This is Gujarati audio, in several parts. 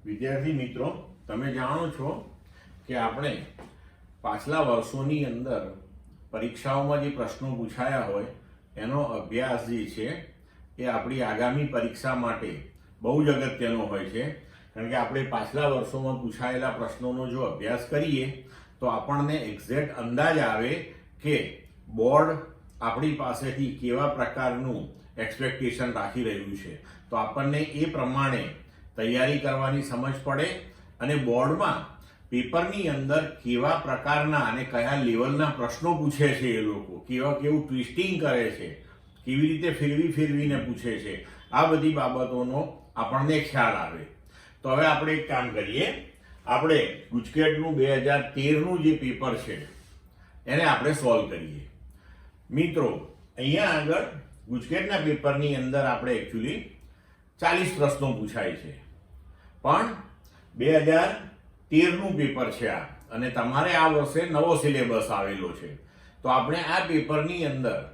વિદ્યાર્થી મિત્રો, તમે જાણો છો કે આપણે પાછલા વર્ષોની અંદર પરીક્ષાઓમાં જે પ્રશ્નો પૂછાયા હોય એનો અભ્યાસ જે છે એ આપણી આગામી પરીક્ષા માટે બહુ જ અગત્યનો હોય છે. કારણ કે આપણે પાછલા વર્ષોમાં પૂછાયેલા પ્રશ્નોનો જો અભ્યાસ કરીએ તો આપણને એક્ઝેક્ટ અંદાજ આવે કે બોર્ડ આપણી પાસેથી કેવા પ્રકારનું એક્સપેક્ટેશન રાખી રહ્યું છે. તો આપણને એ પ્રમાણે તૈયારી કરવાની સમજ પડે અને બોર્ડમાં પેપરની અંદર કેવા પ્રકારના અને કયા લેવલના પ્રશ્નો પૂછે છે, એ લોકો કેવું ટ્વિસ્ટિંગ કરે છે, કેવી રીતે ફેરવીને પૂછે છે, આ બધી બાબતોનો આપણને ખ્યાલ આવે. તો હવે આપણે એક કામ કરીએ, આપણે ગુજકેટનું 2013નું જે પેપર છે એને આપણે સોલ્વ કરીએ. મિત્રો, અહીંયા આગળ ગુજકેટના પેપરની અંદર આપણે એકચ્યુઅલી 40 પ્રશ્નો પૂછાય છે, પણ 2013નું પેપર છે આ, અને તમારે આ વર્ષે નવો સિલેબસ આવેલો છે. તો આપણે આ પેપરની અંદર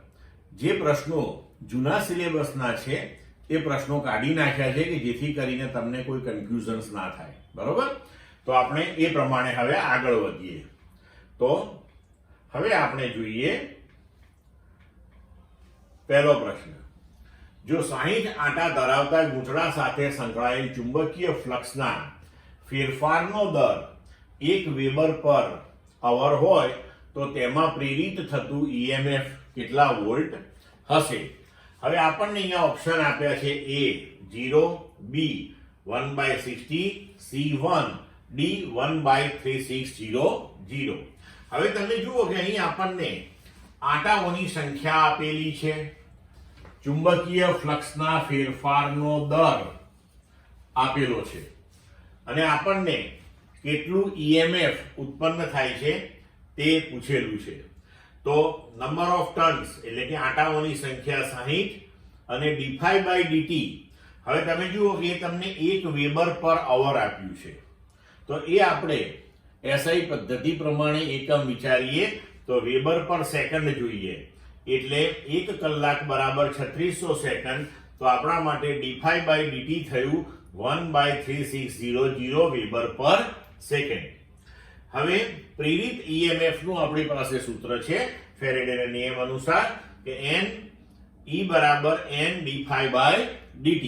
જે પ્રશ્નો જૂના સિલેબસના છે એ પ્રશ્નો કાઢી નાખ્યા છે કે જેથી કરીને તમને કોઈ કન્ફ્યુઝન્સ ના થાય. બરોબર? તો આપણે એ પ્રમાણે હવે આગળ વધીએ. તો હવે આપણે જોઈએ પહેલો પ્રશ્ન. જો 60 આંટા ધરાવતા ગૂંચળા સાથે સંકળાયેલ ચુંબકીય ફ્લક્સના ફેરફારનો દર 1 વેબર પર અવર હોય તો તેમાં પ્રેરિત થતું EMF કેટલા વોલ્ટ હશે? હવે આપણને અહીંયા ઓપ્શન આપ્યા છે: A 0, B 1/60, C 1, D 1/3600. હવે તમે જુઓ કે અહીં આપણને આંટાઓની સંખ્યા આપેલી છે, ચુંબકીય ફ્લક્સના ફેરફારનો દર આપેલો છે, અને આપણને કેટલું EMF ઉત્પન્ન થાય છે તે પૂછેલું છે. તો નંબર ઓફ ટર્ન્સ એટલે કે આંટાઓની સંખ્યા 60 અને d∅dt. હવે તમે જુઓ કે તમને 1 વેબર પર અવર આપ્યું છે, તો એ આપણે SI પદ્ધતિ પ્રમાણે એકમ વિચારીએ તો વેબર પર સેકન્ડ જોઈએ, એટલે 1 કલાક બરાબર 3600 સેકન્ડ. તો આપણા માટે d∅dt થયું 1/3600 વેબર પર સેકન્ડ. હવે પ્રેરિત EMF નું આપણી પાસે સૂત્ર છે ફેરેડેના નિયમ અનુસાર કે N E બરાબર N d∅dt.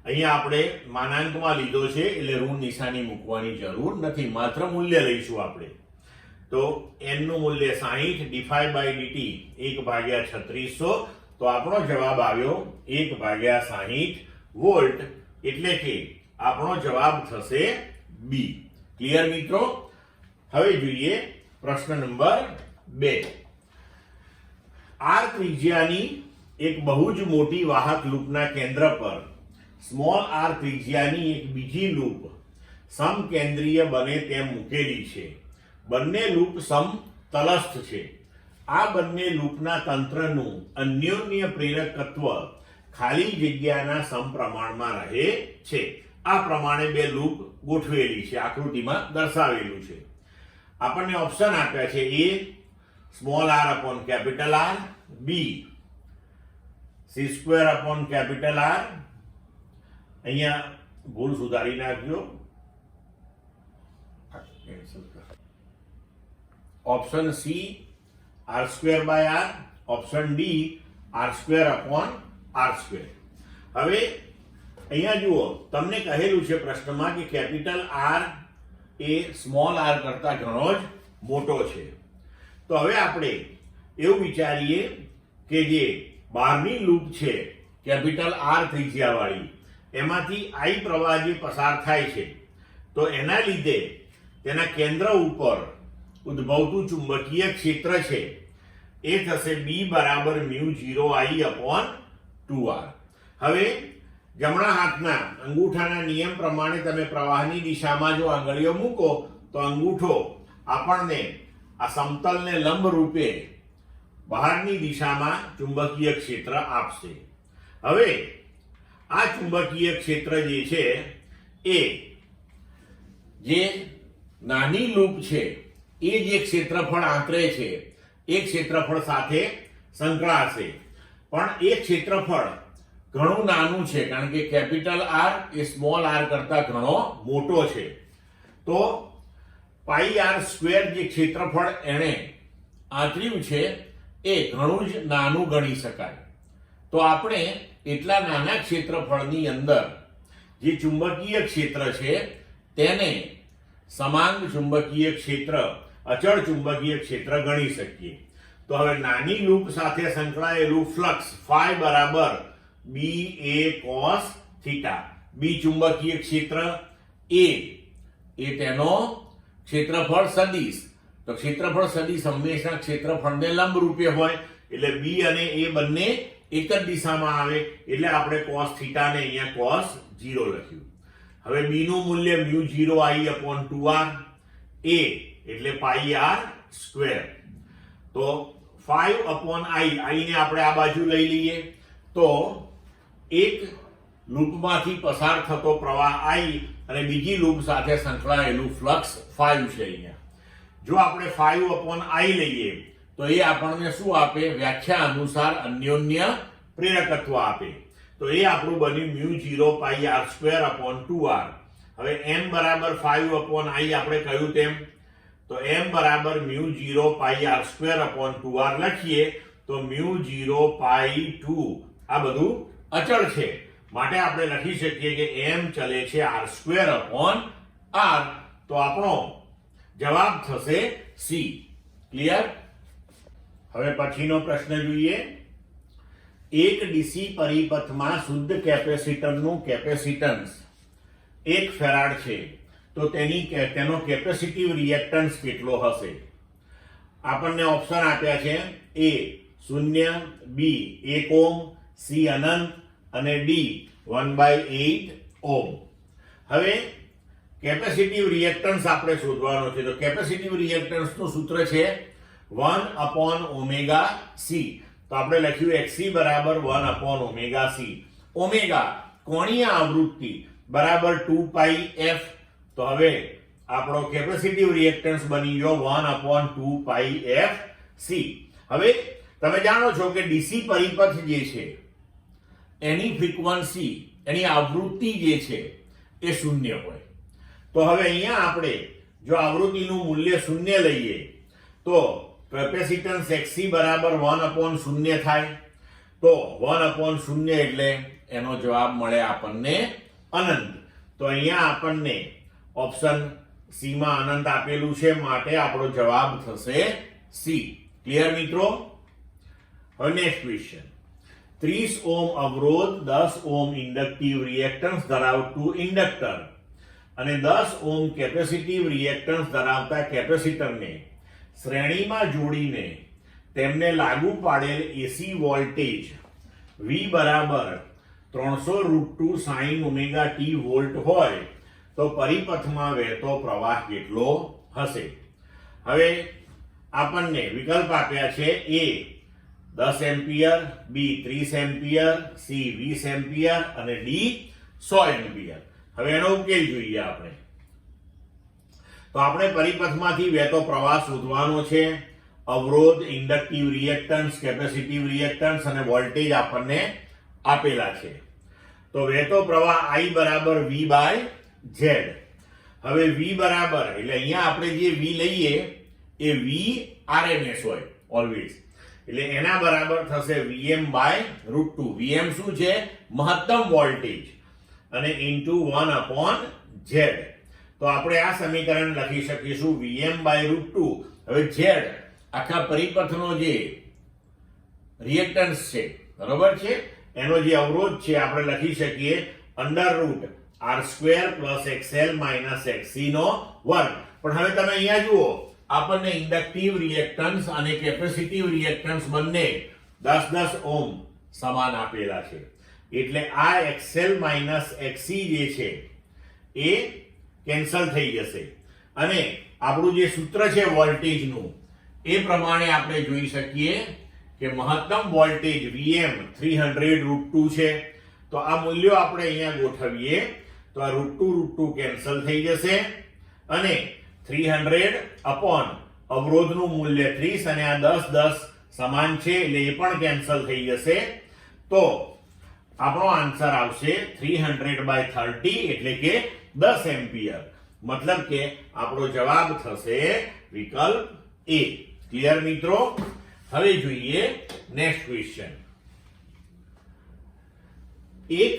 અહીંયા આપણે માનાંકમાં લીધો છે એટલે ઋણ નિશાની મૂકવાની જરૂર નથી, માત્ર મૂલ્ય લઈશું આપણે. તો N નું મૂલ્ય 60, d∅ dt 1/3600. તો આપણો જવાબ આવ્યો 1/60 વોલ્ટ, એટલે કે આપણો જવાબ થશે B. ક્લિયર મિત્રો? હવે જોઈએ પ્રશ્ન નંબર 2. R ત્રિજ્યાની એક બહુ જ મોટી વાહક લૂપના કેન્દ્ર પર સ્મોલ r ત્રિજ્યાની એક બીજી લૂપ સમકેન્દ્રીય બને તેમ મૂકેલી છે. બંને લૂપ સમતલસ્થ છે. આ બંને લૂપના તંત્રનું અન્યોન્ય પ્રેરકત્વ ખાલી જગ્યાના સમપ્રમાણમાં રહે છે. આ પ્રમાણે બે લૂપ ગોઠવેલી છે, આકૃતિમાં દર્શાવેલું છે. આપણને ઓપ્શન આપ્યા છે: A small r upon capital R, B c² upon capital R. અહીંયા ભૂલ સુધારી નાખજો, option C r²/r, option D r² upon r². હવે અહીંયા જુઓ, તમને કહેલું છે પ્રશ્નમાં કે કેપિટલ R એ સ્મોલ r કરતા ઘણો જ મોટો છે. તો હવે આપણે એવું વિચારીએ કે જે બહારની લૂપ છે કેપિટલ R ત્રિજ્યાવાળી, એમાંથી I પ્રવાહ જે પસાર થાય છે, તો એના લીધે તેના કેન્દ્ર ઉપર ઉદ્ભવતું ચુંબકીય ક્ષેત્ર છે એ થશે B બરાબર μ0I અપોન 2R. હવે જમણા હાથના અંગૂઠાના નિયમ પ્રમાણે તમે પ્રવાહની દિશામાં જો આંગળીઓ મૂકો તો અંગૂઠો આપણને આ સમતલને લંબ રૂપે બહારની દિશામાં ચુંબકીય ક્ષેત્ર આપશે. હવે આ ચુંબકીય ક્ષેત્ર જે છે એ જે નાની લૂપ છે એ જે ક્ષેત્રફળ આંતરે છે એ ક્ષેત્રફળ સાથે સંકળાશે, પણ એ ક્ષેત્રફળ ઘણું નાનું છે, કારણ કે કેપિટલ આર એ સ્મોલ આર કરતા ઘણો મોટો છે. તો પાઈ આર સ્ક્વેર જે ક્ષેત્રફળ એણે આંતર્યું છે એ ઘણું જ નાનું ગણી શકાય. તો આપણે એટલા નાના ક્ષેત્રફળની અંદર જે ચુંબકીય ક્ષેત્ર છે તેને સમાન ચુંબકીય ક્ષેત્ર, અચળ ચુંબકીય ક્ષેત્ર ગણી શકીએ. તો હવે નાની લૂપ સાથે સંકળાયેલું ફ્લક્સ ફાઈ બરાબર બી એ કોસ થીટા. બી ચુંબકીય ક્ષેત્ર, એ તેનો ક્ષેત્રફળ સદિશ. તો ક્ષેત્રફળ સદિશ હંમેશા ક્ષેત્રફળને લંબ રૂપે હોય, એટલે બી અને એ બંને એક જ દિશામાં આવે, એટલે આપણે cos થીટા ને અહીંયા cos 0 લખ્યું. હવે બી નું મૂલ્ય μ0I/2r, એ એટલે પાઈ આર સ્ક્વેર. તો 5/i, i ને આપણે આ બાજુ લઈ લઈએ તો એક લૂપમાંથી પસાર થતો પ્રવાહ i અને બીજી લૂપ સાથે સંકળાયેલું ફ્લક્સ 5 છે અહીંયા. જો આપણે 5/i લઈએ તો એ આપણને શું આપે? વ્યાખ્યા અનુસાર અન્યોન્ય પ્રેરકત્વ આપે. તો એ આપણું બન્યું μ0πr²/2r. હવે m બરાબર 5/i આપણે કહ્યું તેમ, તો m બરાબર μ0πr²/2r લખીએ તો μ0π2 આ બધું અચળ છે, માટે આપણે લખી શકીએ કે m ચલે છે r²/r. તો આપણો જવાબ થશે C. ક્લિયર? હવે પછીનો પ્રશ્ન જોઈએ. એક ડીસી પરિપથમાં શુદ્ધ કેપેસિટરનું કેપેસિટન્સ 1 ફેરાડ છે, તો તેનો કેપેસિટિવ રિએક્ટન્સ કેટલો હશે? આપણને ઓપ્શન આપ્યા છે A 0, B 1 ઓહ્મ, C અનંત અને D 1/8 ઓહ્મ. હવે કેપેસિટિવ રિએક્ટન્સ આપણે શોધવાનો છે. તો કેપેસિટિવ રિએક્ટન્સનું સૂત્ર છે 1/ωc. તો આપણે લખ્યું xc બરાબર 1/ωc. ઓમેગા કોણીય આવૃત્તિ બરાબર 2πf. તો હવે આપણો કેપેસિટિવ રિએક્ટન્સ બની ગયો 1/2πfc. હવે તમે જાણો છો કે ડીસી પરિપથ જે છે એની ફ્રીક્વન્સી, એની આવૃત્તિ જે છે એ શૂન્ય હોય. તો હવે અહીંયા આપણે જો આવૃત્તિનું મૂલ્ય શૂન્ય લઈએ તો કેપેસિટન્સ xc બરાબર 1/0 થાય. તો 1/0 એટલે એનો જવાબ મળે આપણને અનંત. તો અહીંયા આપણને ઓપ્શન સી માં અનંત આપેલું છે, માટે આપણો જવાબ થશે સી. ક્લિયર મિત્રો? હવે નેક્સ્ટ ક્વેશ્ચન. 30 ઓહ્મ અવરોધ, 10 ઓહ્મ ઇન્ડક્ટિવ રિએક્ટન્સ ધરાવતું ઇન્ડક્ટર અને 10 ઓહ્મ કેપેસિટિવ રિએક્ટન્સ ધરાવતા કેપેસિટરને શ્રેણીમાં જોડીને તેમને લાગુ પાડેલ એસી વોલ્ટેજ V બરાબર 300√2 sin ωt વોલ્ટ હોય તો પરિપથમાં વહેતો પ્રવાહ કેટલો હશે? હવે આપણને વિકલ્પ આપ્યા છે A 10 ampere, B 30 ampere, C 20 ampere અને D 100 એમ્પિયર. હવે એનો ઉકેલ જોઈએ આપણે. તો આપણે પરિપથમાંથી વહેતો પ્રવાહ શોધવાનો છે. અવરોધ, ઇન્ડક્ટિવ રિએક્ટન્સ, કેપેસિટિવ રિએક્ટન્સ અને વોલ્ટેજ આપણને આપેલા છે. તો વહેતો પ્રવાહ I બરાબર V/Z. હવે V બરાબર એટલે અહીંયા આપણે જે V લઈએ એ V RMS હોય ઓલવેઝ, એટલે એના બરાબર થશે Vm/√2. Vm શું છે? મહત્તમ વોલ્ટેજ, અને ઇન્ટુ 1/Z. તો આપણે આ સમીકરણ લખી શકીશું Vm/√2. હવે Z આખા પરિપથનો જે રિએક્ટન્સ છે, બરોબર છે, એનો જે અવરોધ છે આપણે લખી શકીએ √r² + xl - xc નો વર્ગ. પણ હવે તમે અહીંયા જુઓ, આપણને ઇન્ડક્ટિવ રિએક્ટન્સ અને કેપેસિટિવ રિએક્ટન્સ બંને 10-10 ઓહ્મ સમાન આપેલા છે, એટલે આ xl - xc જે છે એ કેન્સલ થઈ જશે અને આપણું જે સૂત્ર છે વોલ્ટેજનું એ પ્રમાણે આપણે જોઈ શકીએ કે મહત્તમ વોલ્ટેજ Vm 300√2 છે. તો આ મૂલ્યો આપણે અહીંયા ગોઠવીએ તો આ √2 કેન્સલ થઈ જશે અને 300 અપોન અવરોધનું મૂલ્ય 30 અને આ 10-10 સમાન છે એટલે એ પણ કેન્સલ થઈ જશે. તો આપણો આન્સર આવશે 300/30 એટલે કે 10 એમ્પિયર. મતલબ કે આપણો જવાબ થશે વિકલ્પ એ. ક્લિયર મિત્રો? હવે જોઈએ નેક્સ્ટ ક્વેશ્ચન. એક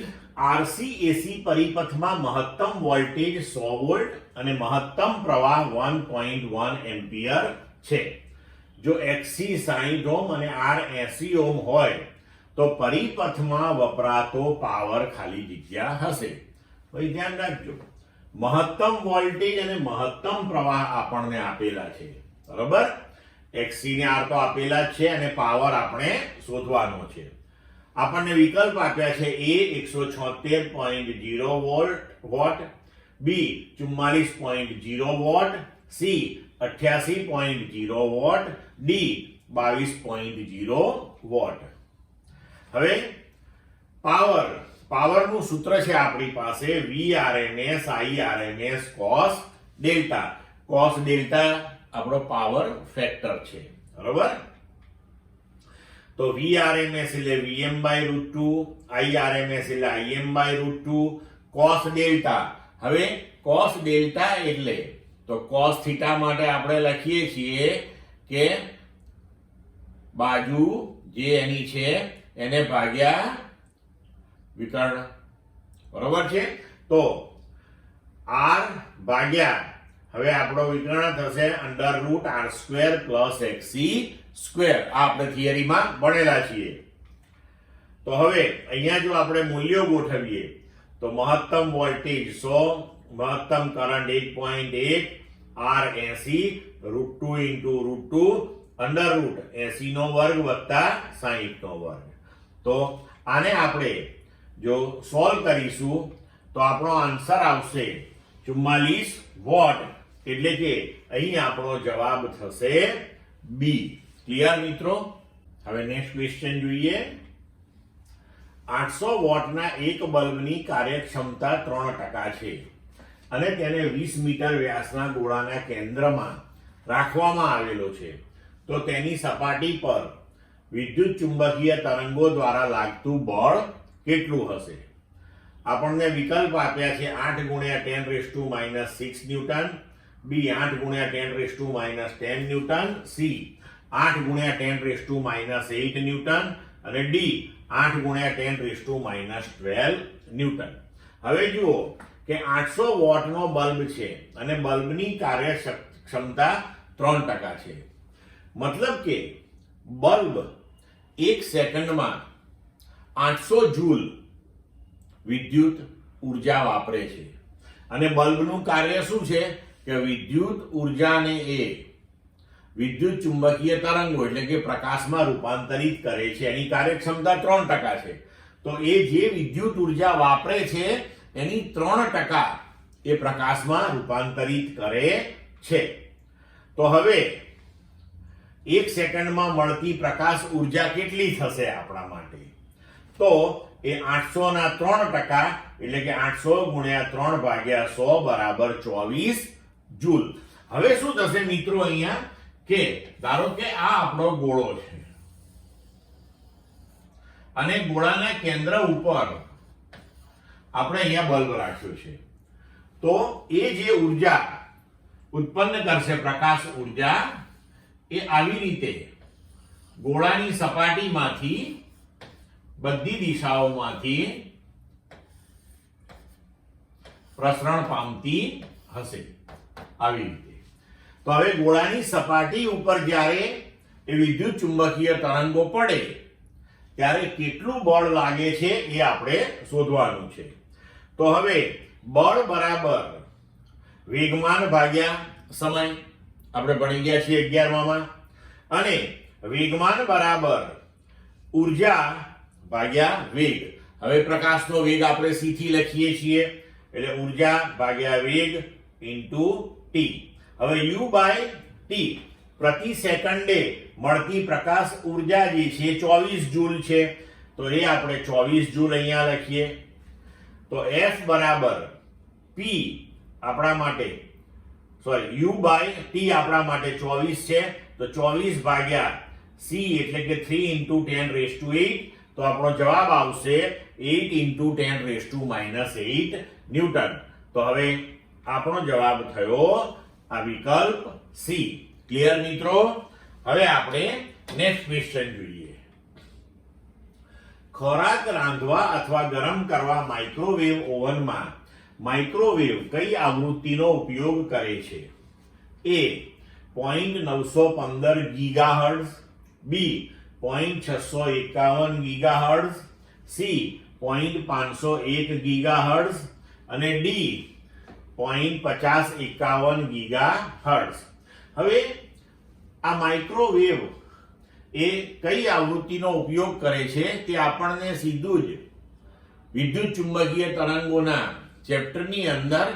આરસીએસી પરિપથમાં મહત્તમ વોલ્ટેજ 100 વોલ્ટ અને મહત્તમ પ્રવાહ 1.1 એમ્પિયર છે. જો XC 60 ઓહ્મ અને R 80 ઓહ્મ હોય તો પરિપથમાં વપરાતો પાવર ખાલી જગ્યા હશે. ભાઈ ધ્યાન રાખજો, મહત્તમ વોલ્ટેજ અને મહત્તમ પ્રવાહ આપણને આપેલા છે, બરોબર? XC ને R તો આપેલા જ છે અને પાવર આપણે શોધવાનો છે. આપણને વિકલ્પ આપ્યા છે A 176.0 watt, B 44.0 watt, C 88.0 watt, D 22.0 watt. હવે પાવરનું સૂત્ર છે આપણી પાસે Vrms Irms cos delta. cos delta આપણો પાવર ફેક્ટર છે, બરોબર? તો Vrms એટલે Vm/√2, Irms એટલે Im/√2, cos ડેલ્ટા. હવે cos ડેલ્ટા એટલે તો cos થીટા માટે આપણે લખીએ છીએ કે બાજુ જે એની છે એને ભાગ્યા વિકર્ણ, બરોબર છે? તો r ભાગ્યા, હવે આપણો વિકર્ણ થશે √r² + xc². આ આપણે થિયરીમાં ભણેલા છીએ. તો હવે અહીંયા જો આપણે મૂલ્યો ગોઠવીએ તો મહત્તમ વોલ્ટેજ 100, મહત્તમ કરંટ 1.1, r 80, √2 × √2 √80² + 60². તો આને આપણે જો સોલ્વ કરીશું તો આપણો આન્સર આવશે 44 વોટ. એટલે કે અહીં આપણો જવાબ થશે બી. ક્લિયર મિત્રો? હવે નેક્સ્ટ ક્વેશ્ચન જોઈએ. 800 વોટના એક બલ્બની કાર્યક્ષમતા 3% છે અને તેને 20 મીટર વ્યાસના ગોળાના કેન્દ્રમાં રાખવામાં આવેલો છે. તો તેની સપાટી પર વિદ્યુત ચુંબકીય તરંગો દ્વારા લાગતું બળ કેટલું હશે? આપણને વિકલ્પ આપ્યા છે 8 × 10⁻⁻6 newton, B 8 × 10⁻⁻10 newton, C 8 × 10⁻8 newton અને D 8 × 10⁻12 ન્યૂટન. હવે જુઓ કે 800 વોટનો બલ્બ છે અને બલ્બની કાર્યક્ષમતા 3% છે. મતલબ કે બલ્બ 1 સેકન્ડમાં 800 જૂલ વિદ્યુત ઉર્જા વાપરે છે અને બલ્બનું કાર્ય શું છે કે વિદ્યુત ઉર્જાને એ વિદ્યુત ચુંબકીય તરંગો એટલે કે પ્રકાશમાં રૂપાંતરિત કરે છે. એની કાર્યક્ષમતા 3% છે. તો એ જે વિદ્યુત ઉર્જા વાપરે છે એની 3% એ પ્રકાશમાં રૂપાંતરિત કરે છે. તો હવે 1 સેકન્ડમાં મળતી પ્રકાશ ઉર્જા કેટલી થશે આપણા માટે? તો એ 800 ના 3% એટલે કે 800 × 3/100 = 24 જૂલ. હવે શું થશે મિત્રો અહીંયા કે ધારો કે આ આપણો ગોળો છે અને ગોળાના કેન્દ્ર ઉપર આપણે અહીંયા બલ્બ રાખ્યો છે. તો એ જે ઉર્જા ઉત્પન્ન કરશે પ્રકાશ ઉર્જા એ આવી રીતે ગોળાની સપાટીમાંથી બધી દિશાઓમાંથી પ્રસરણ પામતી હશે આવી રીતે. તો હવે ગોળાની સપાટી ઉપર જ્યારે એ વિદ્યુત ચુંબકીય તરંગો પડે ત્યારે કેટલું બળ લાગે છે એ આપણે શોધવાનું છે. તો હવે બળ બરાબર વેગમાન ભાગ્યા સમય, આપણે ભણી ગયા છીએ 11માં, અને વેગમાન બરાબર ઉર્જા ભાગ્યા વેગ. હવે પ્રકાશનો વેગ આપણે c થી લખીએ છીએ એટલે ઉર્જા ભાગ્યા વેગ ઇન્ટુ t. હવે u/t પ્રતિ સેકન્ડે મળતી પ્રકાશ ઉર્જા જે છે 24 જૂલ છે. તો એ આપણે 24 જૂલ અહીંયા લખીએ. તો F બરાબર P આપણા માટે u/t આપણા માટે 24 છે. તો 24 ભાગ્યા c એટલે કે 3 × 10⁸. તો તો આપણો જવાબ આવશે 8 × 10⁻⁸ ન્યૂટન. તો હવે આપણો જવાબ થયો આ વિકલ્પ સી. ક્લિયર મિત્રો? હવે આપણે નેક્સ્ટ ક્વેશ્ચન જોઈએ. ખોરાક રાંધવા અથવા ગરમ કરવા માઇક્રોવેવ ઓવનમાં માઇક્રોવેવ કઈ આવૃત્તિનો ઉપયોગ કરે છે? એ 0.915 ગીગાહર્ટ્ઝ, બી 0.651 ગીગાહર્ટ્ઝ, સી 0.501 ગીગાહર્ટ્ઝ અને ડી 0.5051 ગીગાહર્ટ્ઝ. હવે આ માઇક્રોવેવ એ કઈ આવૃત્તિનો ઉપયોગ કરે છે તે આપણને સીધું જ વિદ્યુત ચુંબકીય તરંગોના ચેપ્ટરની અંદર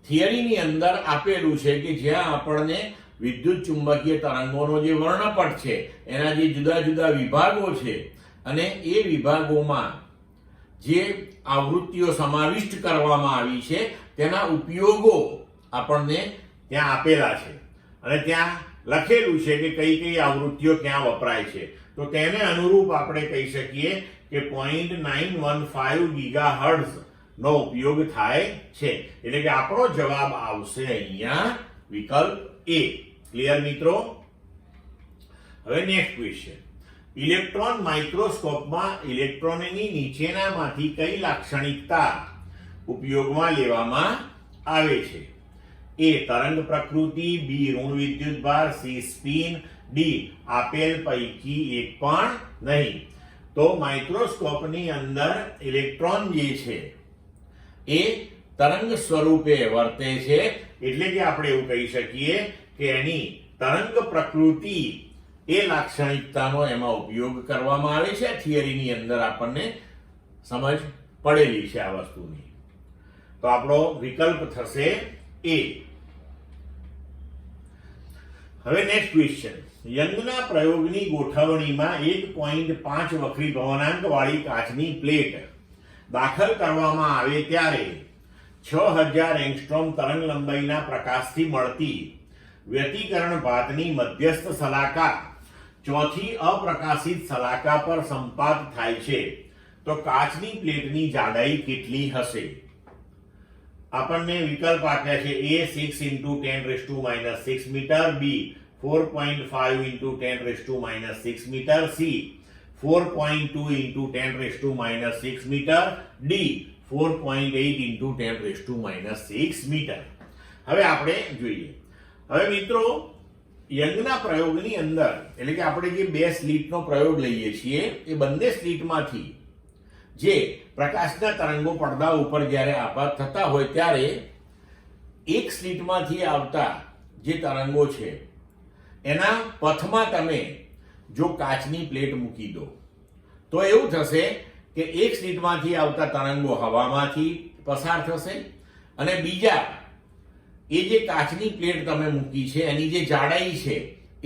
થિયરીની અંદર આપેલું છે કે જ્યાં આપણને વિદ્યુત ચુંબકીય તરંગોનો જે વર્ણપટ છે એના જે જુદા જુદા વિભાગો છે અને એ વિભાગોમાં જે આવૃત્તિઓ સમાવિષ્ટ કરવામાં આવી છે તેના ઉપયોગો આપણને ત્યાં આપેલા છે અને ત્યાં લખેલું છે કે કઈ કઈ આવૃત્તિઓ ક્યાં વપરાય છે. તો તેને અનુરૂપ આપણે કહી શકીએ કે 0.915 ગીગાહર્ટ્ઝ નો ઉપયોગ થાય છે. એટલે કે આપણો જવાબ આવશે અહીંયા વિકલ્પ એ. ક્લિયર મિત્રો? હવે નેક્સ્ટ ક્વેશ્ચન. ઇલેક્ટ્રોન માઇક્રોસ્કોપમાં ઇલેક્ટ્રોનની નીચેનામાંથી કઈ લાક્ષણિકતા ઉપયોગમાં લેવામાં આવે છે? એ તરંગ પ્રકૃતિ, બી ઋણ વિદ્યુતભાર, સી સ્પિન, ડી આપેલ પૈકી એક પણ નહીં. તો માઇક્રોસ્કોપની અંદર ઇલેક્ટ્રોન જે છે એ તરંગ સ્વરૂપે વર્તે છે. એટલે કે આપણે એવું કહી શકીએ કે એની તરંગ પ્રકૃતિ એ લાક્ષણિકતાનો એમાં ઉપયોગ કરવામાં આવે છે. થિયરીની અંદર આપણને સમજ પડેલી છે આ વસ્તુની. તો આપણો વિકલ્પ થશે એ. હવે નેક્સ્ટ ક્વેશ્ચન. યંગના પ્રયોગની ગોઠવણીમાં 1.5 વક્રીભવનાંક વાળી કાચની પ્લેટ દાખલ કરવામાં આવે ત્યારે 6000 એંગસ્ટ્રોમ તરંગ લંબાઈના પ્રકાશથી મળતી વ્યતિકરણ ભાતની મધ્યસ્થ શલાકા ચોથી અપ્રકાશિત શલાકા પર સંપાત થાય છે તો કાચની પ્લેટની જાડાઈ કેટલી હશે? આપણને વિકલ્પ આપ્યા છે. A 6 × 10⁻⁶ metre, B 4.5 × 10⁻⁶ metre, C 4.2 × 10⁻⁶ metre, D 4.8 × 10⁻⁶ metre. હવે આપણે જોઈએ. હવે મિત્રો યંગના પ્રયોગની અંદર એટલે કે આપણે જે બે સ્લિટનો પ્રયોગ લઈએ છીએ એ બંને સ્લિટમાંથી જે પ્રકાશના તરંગો પડદા ઉપર જ્યારે આપાત થતા હોય ત્યારે એક સ્લિટમાંથી આવતા જે તરંગો છે એના પથમાં તમે જો કાચની પ્લેટ મૂકી દો તો એવું થશે કે એક સ્લિટમાંથી આવતા તરંગો હવામાંથી પસાર થશે અને બીજા એ જે કાચની પ્લેટ તમે મૂકી છે એની જે જાડાઈ છે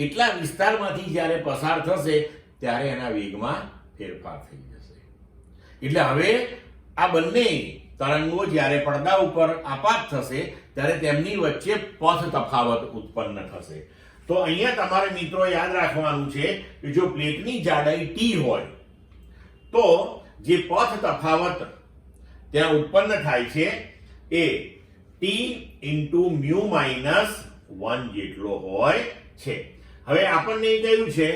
એટલા વિસ્તારમાંથી જ્યારે પસાર થશે ત્યારે એના વેગમાં ફેરફાર થઈ જશે. એટલે હવે આ બંને તરંગો જ્યારે પડદા ઉપર આપાત થશે ત્યારે તેમની વચ્ચે પથ તફાવત ઉત્પન્ન થશે. તો અહીંયા તમારે મિત્રો યાદ રાખવાનું છે કે જો પ્લેટની જાડાઈ ટી હોય તો જે પથ તફાવત ત્યાં ઉત્પન્ન થાય છે એ T × μ-1 જેટલો હોય છે. હવે આપણને કહ્યું છે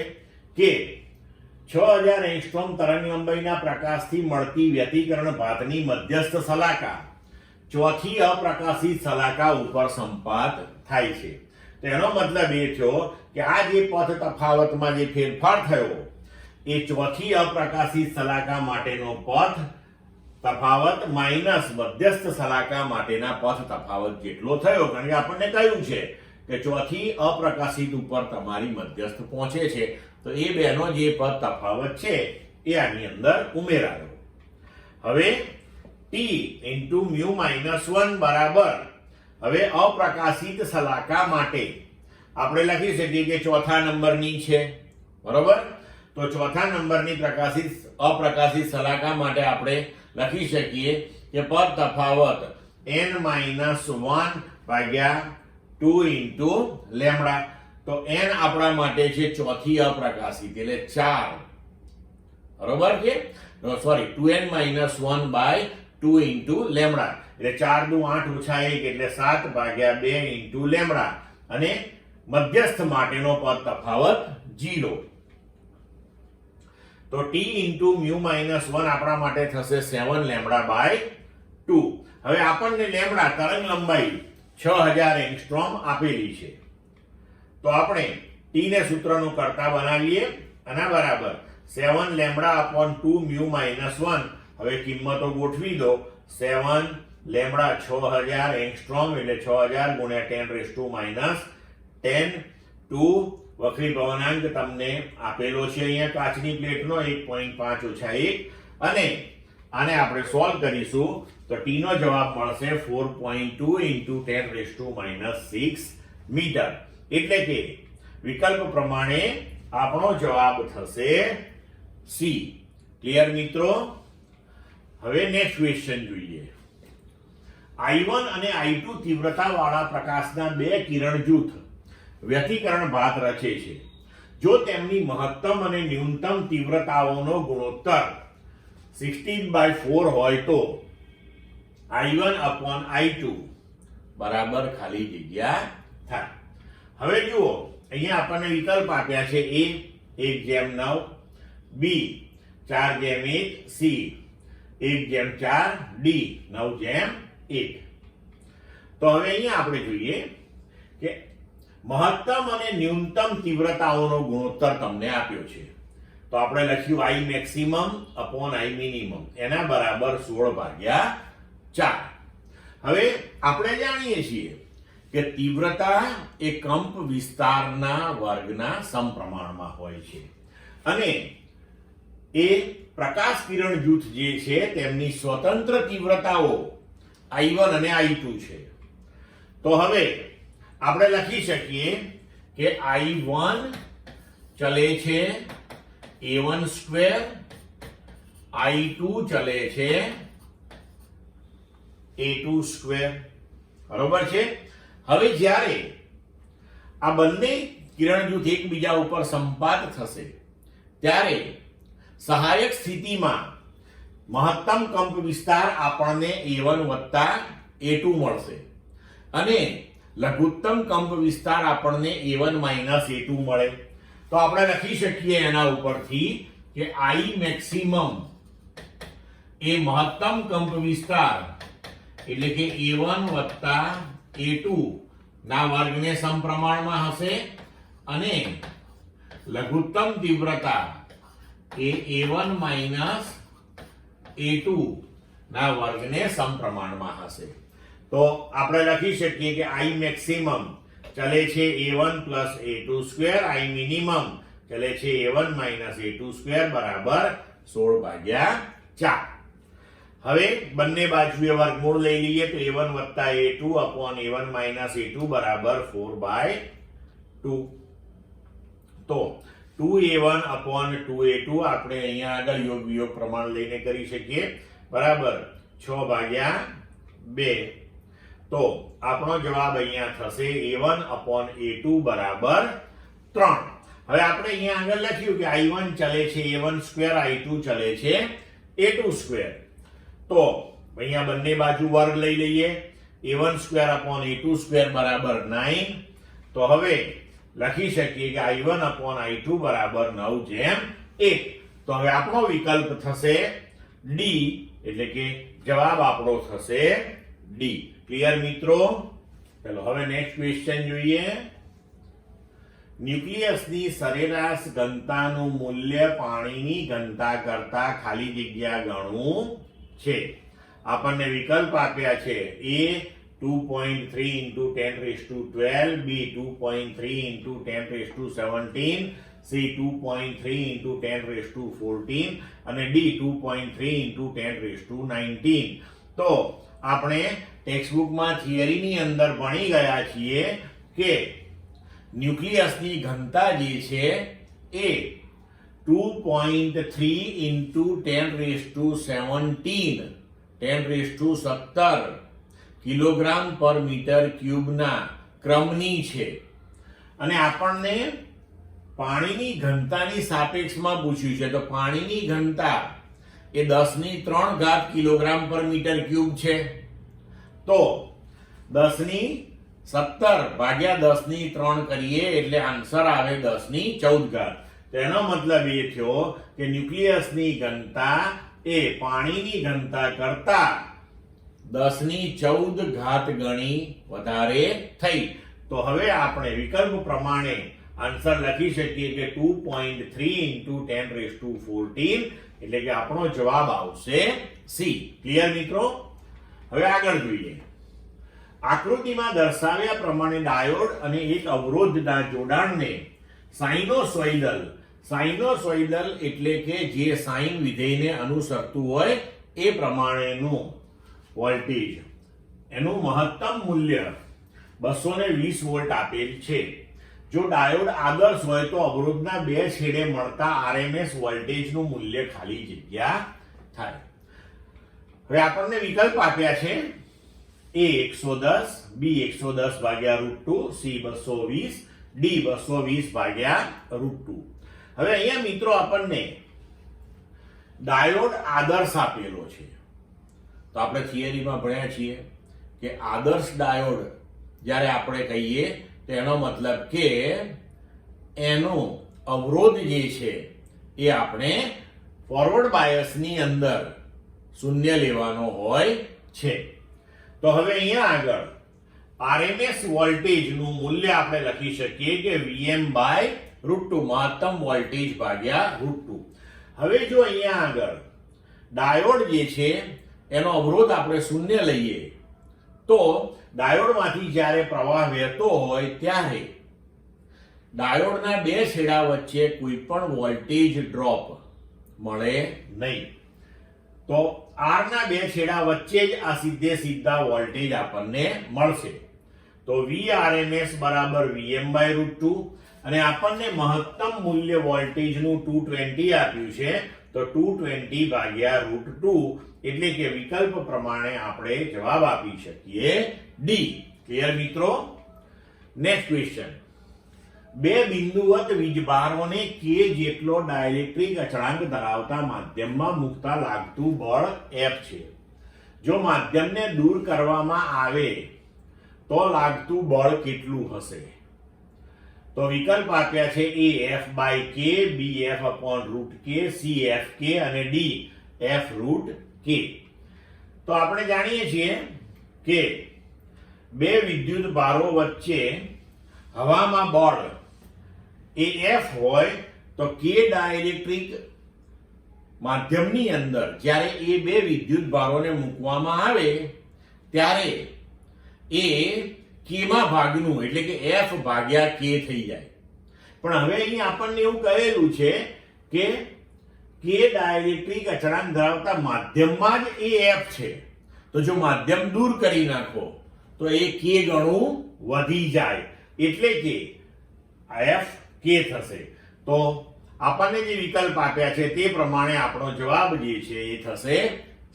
કે 6000 એંગસ્ટ્રોમ તરંગ લંબાઈના પ્રકાશથી મળતી વ્યતિકરણ ભાતની મધ્યસ્થ શલાકા ચોથી અપ્રકાશિત શલાકા ઉપર સંપાત થાય છે. તેનો મતલબ એ થયો કે આ જે પથ તફાવતમાં જે ફેરફાર થયો એ ચોથી અપ્રકાશિત શલાકા માટેનો પથ તફાવત માઇનસ મધ્યસ્થ શલાકા માટેના પથ તફાવત જેટલો થયો. કારણ કે આપણને કહ્યું છે કે ચોથી અપ્રકાશિત ઉપર તમારી મધ્યસ્થ પહોંચે છે તો એ બેનો જે પથ તફાવત છે એ આની અંદર ઉમેરાયો. હવે T × μ-1 બરાબર હવે અપ્રકાશિત શલાકા માટે આપણે લખી શકીએ કે ચોથા નંબરની છે. બરોબર? તો ચોથા નંબરની અપ્રકાશિત શલાકા માટે આપણે લખી શકીએ કે પદ તફાવત n-1/2 × લેમ્બડા. તો n આપણા માટે છે ચોથી અપ્રકાશિત એટલે 4 બરોબર છે? સોરી 2n-1/2 ઇન્ટુ લેમડા, એટલે 4 દુ 8 ઓછા 1 એટલે 7/2 ઇન્ટુ લેમડા, અને મધ્યસ્થ માટેનો પદ તફાવત 0. તો t ઇન્ટુ મ્યુ માઇનસ 1 આપણા માટે થશે 7 લેમડા/2. હવે આપણને લેમડા તરંગ લંબાઈ 6000 એંગસ્ટ્રોમ આપેલી છે, તો આપણે t ને સૂત્રનું કરતા બનાવીએ. આના બરાબર 7 લેમડા અપોન 2 મ્યુ માઇનસ 1. હવે કિંમતો ગોઠવી દો. 7 લેમડા 6000 એંગસ્ટ્રોમ એટલે 6000 ગુણ્યા 10⁻⁻10. 2 વક્રી ભવનાંક તમને આપેલો છે અહીંયા કાચની પ્લેટનો 1.5 ઓછા 1, અને આને આપણે સોલ્વ કરીશું તો t નો જવાબ મળશે 4.2 ઇન્ટુ 10⁻⁻6 મીટર. એટલે કે વિકલ્પ પ્રમાણે આપણો જવાબ થશે સી. ક્લિયર મિત્રો? હવે નેક્સ્ટ ક્વેશ્ચન જોઈએ. I1 અને I2 તીવ્રતા વાળા પ્રકાશના બે કિરણ જૂથ વ્યતિકરણ ભાત રચે છે. જો તેમની મહત્તમ અને ન્યૂનતમ તીવ્રતાઓનો ગુણોત્તર 16/4 હોય તો I1 upon I2 બરાબર ખાલી જગ્યા થાય. હવે જુઓ, અહીંયા આપણને વિકલ્પ આપ્યા છે: A 1/9, B 4/1, C 1/4, D 9/1. તો હવે અહીંયા આપણે જોઈએ કે મહત્તમ અને ન્યૂનતમ તીવ્રતાઓનો ગુણોત્તર તમને આપ્યો છે. તો આપણે લખ્યું I maximum upon I minimum, એના બરાબર 16/4. હવે આપણે જાણીએ છીએ કે તીવ્રતા એ કંપ વિસ્તારના વર્ગના સમપ્રમાણમાં હોય છે, અને એ પ્રકાશ કિરણ જૂથ જે છે તેમની સ્વતંત્ર તીવ્રતાઓ I1 અને I2 છે. તો હવે આપણે લખી શકીએ કે I1 ચલે છે A1 સ્ક્વેર, I2 ચલે છે A2 સ્ક્વેર. બરોબર છે? હવે જ્યારે આ બંને કિરણ જૂથ એકબીજા ઉપર સંપાત થશે ત્યારે સહાયક સ્થિતિમાં મહત્તમ કંપ વિસ્તાર આપણને A1 વત્તા A2 મળશે, અને લઘુત્તમ કંપ વિસ્તાર આપણને A1 માઇનસ A2 મળે. તો આપણે લખી શકીએ એના ઉપરથી કે I મેક્સિમમ એ મહત્તમ કંપ વિસ્તાર એટલે કે A1 વત્તા A2 ના વર્ગને સમપ્રમાણમાં હશે, અને લઘુત્તમ તીવ્રતા એ A1 માઇનસ A2 ના વર્ગને સમપ્રમાણમાં હશે. તો આપણે લખી શકીએ કે I મેક્સિમમ ચલે છે A1 plus A2 square, I minimum ચલે છે A1 માઇનસ A2 સ્ક્વેર બરાબર 16/4. હવે બંને બાજુએ વર્ગમૂળ લઈ લઈએ તો A1 વત્તા A2 upon A1 minus A2 બરાબર 4/2. તો 2A1 અપોન 2A2 આપણે અહીંયા આગળ યોગ વિયોગ પ્રમાણ લઈને કરી શકીએ, બરાબર 6/2. તો આપણો જવાબ અહીંયા થશે A1 અપોન A2 બરાબર 3. હવે આપણે અહીંયા આગળ લખ્યું કે I1 ચલે છે A1 સ્ક્વેર, I2 ચલે છે A2 સ્ક્વેર. તો અહીંયા બંને બાજુ વર્ગ લઈ લઈએ. A1 square upon A2 square બરાબર 9. તો હવે લખી શકીએ કે I1 અપોન I2 બરાબર 9/1. તો હવે આપણો વિકલ્પ થશે D, એટલે કે જવાબ આપણો થશે D. ક્લિયર મિત્રો? ચલો હવે નેક્સ્ટ ક્વેશ્ચન જોઈએ. ન્યુક્લિયસની સરેરાશ ઘનતાનું મૂલ્ય પાણીની ઘનતા કરતા ખાલી જગ્યા ગણું છે. આપણને વિકલ્પ આપ્યા છે: A 2.3 into 10⁻12, B 2.3 into 10⁻17, C 2.3 into 10⁻14 અને D 2.3 into 10⁻19. તો આપણે ટેક્સ્ટબુકમાં થિયરીની અંદર ભણી ગયા છીએ કે ન્યુક્લિયસની ઘનતા જે છે એ 2.3 into 10⁻17 કિલોગ્રામ પર મીટર ક્યુબના ક્રમની છે, અને આપણને પાણીની ઘનતાની સાપેક્ષમાં પૂછ્યું છે, તો પાણીની ઘનતા એ 10³ કિલોગ્રામ પર મીટર ક્યુબ છે. તો 10⁻17 ભાગ્યા 10⁻³ કરીએ એટલે આન્સર આવે 10⁻14. તેનો મતલબ એ થયો કે ન્યુક્લિયસની ઘનતા એ પાણીની ઘનતા કરતા 10⁻14 ગણી વધારે થઈ. તો હવે આપણે વિકલ્પ પ્રમાણે આન્સર લખી શકીએ કે 2.3 × 10⁻14, એટલે કે આપણો જવાબ આવશે સી. ક્લિયર મિત્રો? હવે આગળ જોઈએ. આકૃતિમાં દર્શાવ્યા પ્રમાણે ડાયોડ અને એક અવરોધના જોડાણને સાઇનોસોઇડલ એટલે કે જે સાઇન વિધેયને અનુસરતું હોય એ પ્રમાણેનું વોલ્ટેજ, એનું મહત્તમ મૂલ્ય 220 વોલ્ટ આપેલ છે. જો ડાયોડ આદર્શ હોય તો અવરોધના બે છેડે મળતા આરએમએસ વોલ્ટેજનું મૂલ્ય ખાલી જગ્યા થાય. હવે આપણને વિકલ્પ આપ્યા છે A 110, B 110 ભાગ્યા √2, C 220, D 220 ભાગ્યા √2. હવે અહીંયા મિત્રો આપણને ડાયોડ આદર્શ આપેલો છે. તો આપણે થિયરીમાં ભણ્યા છીએ કે આદર્શ ડાયોડ જ્યારે આપણે કહીએ તો એનો મતલબ કે એનો અવરોધ જે છે એ આપણે ફોરવર્ડ બાયસની અંદર શૂન્ય લેવાનો હોય છે. તો હવે અહીંયા આગળ આરએમએસ વોલ્ટેજનું મૂલ્ય આપણે લખી શકીએ કે Vm/√2, મહત્તમ વોલ્ટેજ ભાગ્યા √2. હવે જો અહીંયા આગળ ડાયોડ જે છે એનો અવરોધ આપણે શૂન્ય લઈએ તો ડાયોડમાંથી જ્યારે પ્રવાહ વહેતો હોય ત્યારે ડાયોડના બે છેડા વચ્ચે કોઈ પણ વોલ્ટેજ ડ્રોપ મળે નહીં. તો R ના બે છેડા વચ્ચે જ આ સીધા વોલ્ટેજ આપણને મળશે. તો Vrms બરાબર Vm/√2, અને આપણને મહત્તમ મૂલ્ય વોલ્ટેજનું 220 આપ્યું છે. તો 220 ભાગ્યા √2, એટલે કે વિકલ્પ પ્રમાણે આપણે જવાબ આપી શકીએ ડી. ક્લિયર મિત્રો? Next question. બે બિંદુવત વીજભારોને K જેટલો ડાઇલેક્ટ્રિક અચળાંક ધરાવતા માધ્યમમાં મૂકતા લાગતું બળ F છે. જો માધ્યમને દૂર કરવામાં આવે તો લાગતું બળ કેટલું હશે? તો વિકલ્પ આપ્યા છે A F/K, B F/√K, C Fk અને D F√K. તો આપણે જાણીએ છીએ કે બે વિદ્યુત ભારો વચ્ચે હવામાં બળ એ F હોય તો K ડાઇલેક્ટ્રિક માધ્યમની અંદર જ્યારે એ બે વિદ્યુત ભારોને મૂકવામાં આવે ત્યારે એ કેમાં ભાગનું એટલે કે F ભાગ્યા K થઈ જાય. પણ હવે અહીં આપણને એવું કહેલું છે કે K ડાઇલેક્ટ્રિક અચળાંક ધરાવતા માધ્યમમાં જ એ F છે. તો જો માધ્યમ દૂર કરી નાખો તો એ K ગણું વધી જાય, એટલે કે F K થશે. તો આપણને જે વિકલ્પ આપ્યા છે તે પ્રમાણે આપણો જવાબ જે છે એ થશે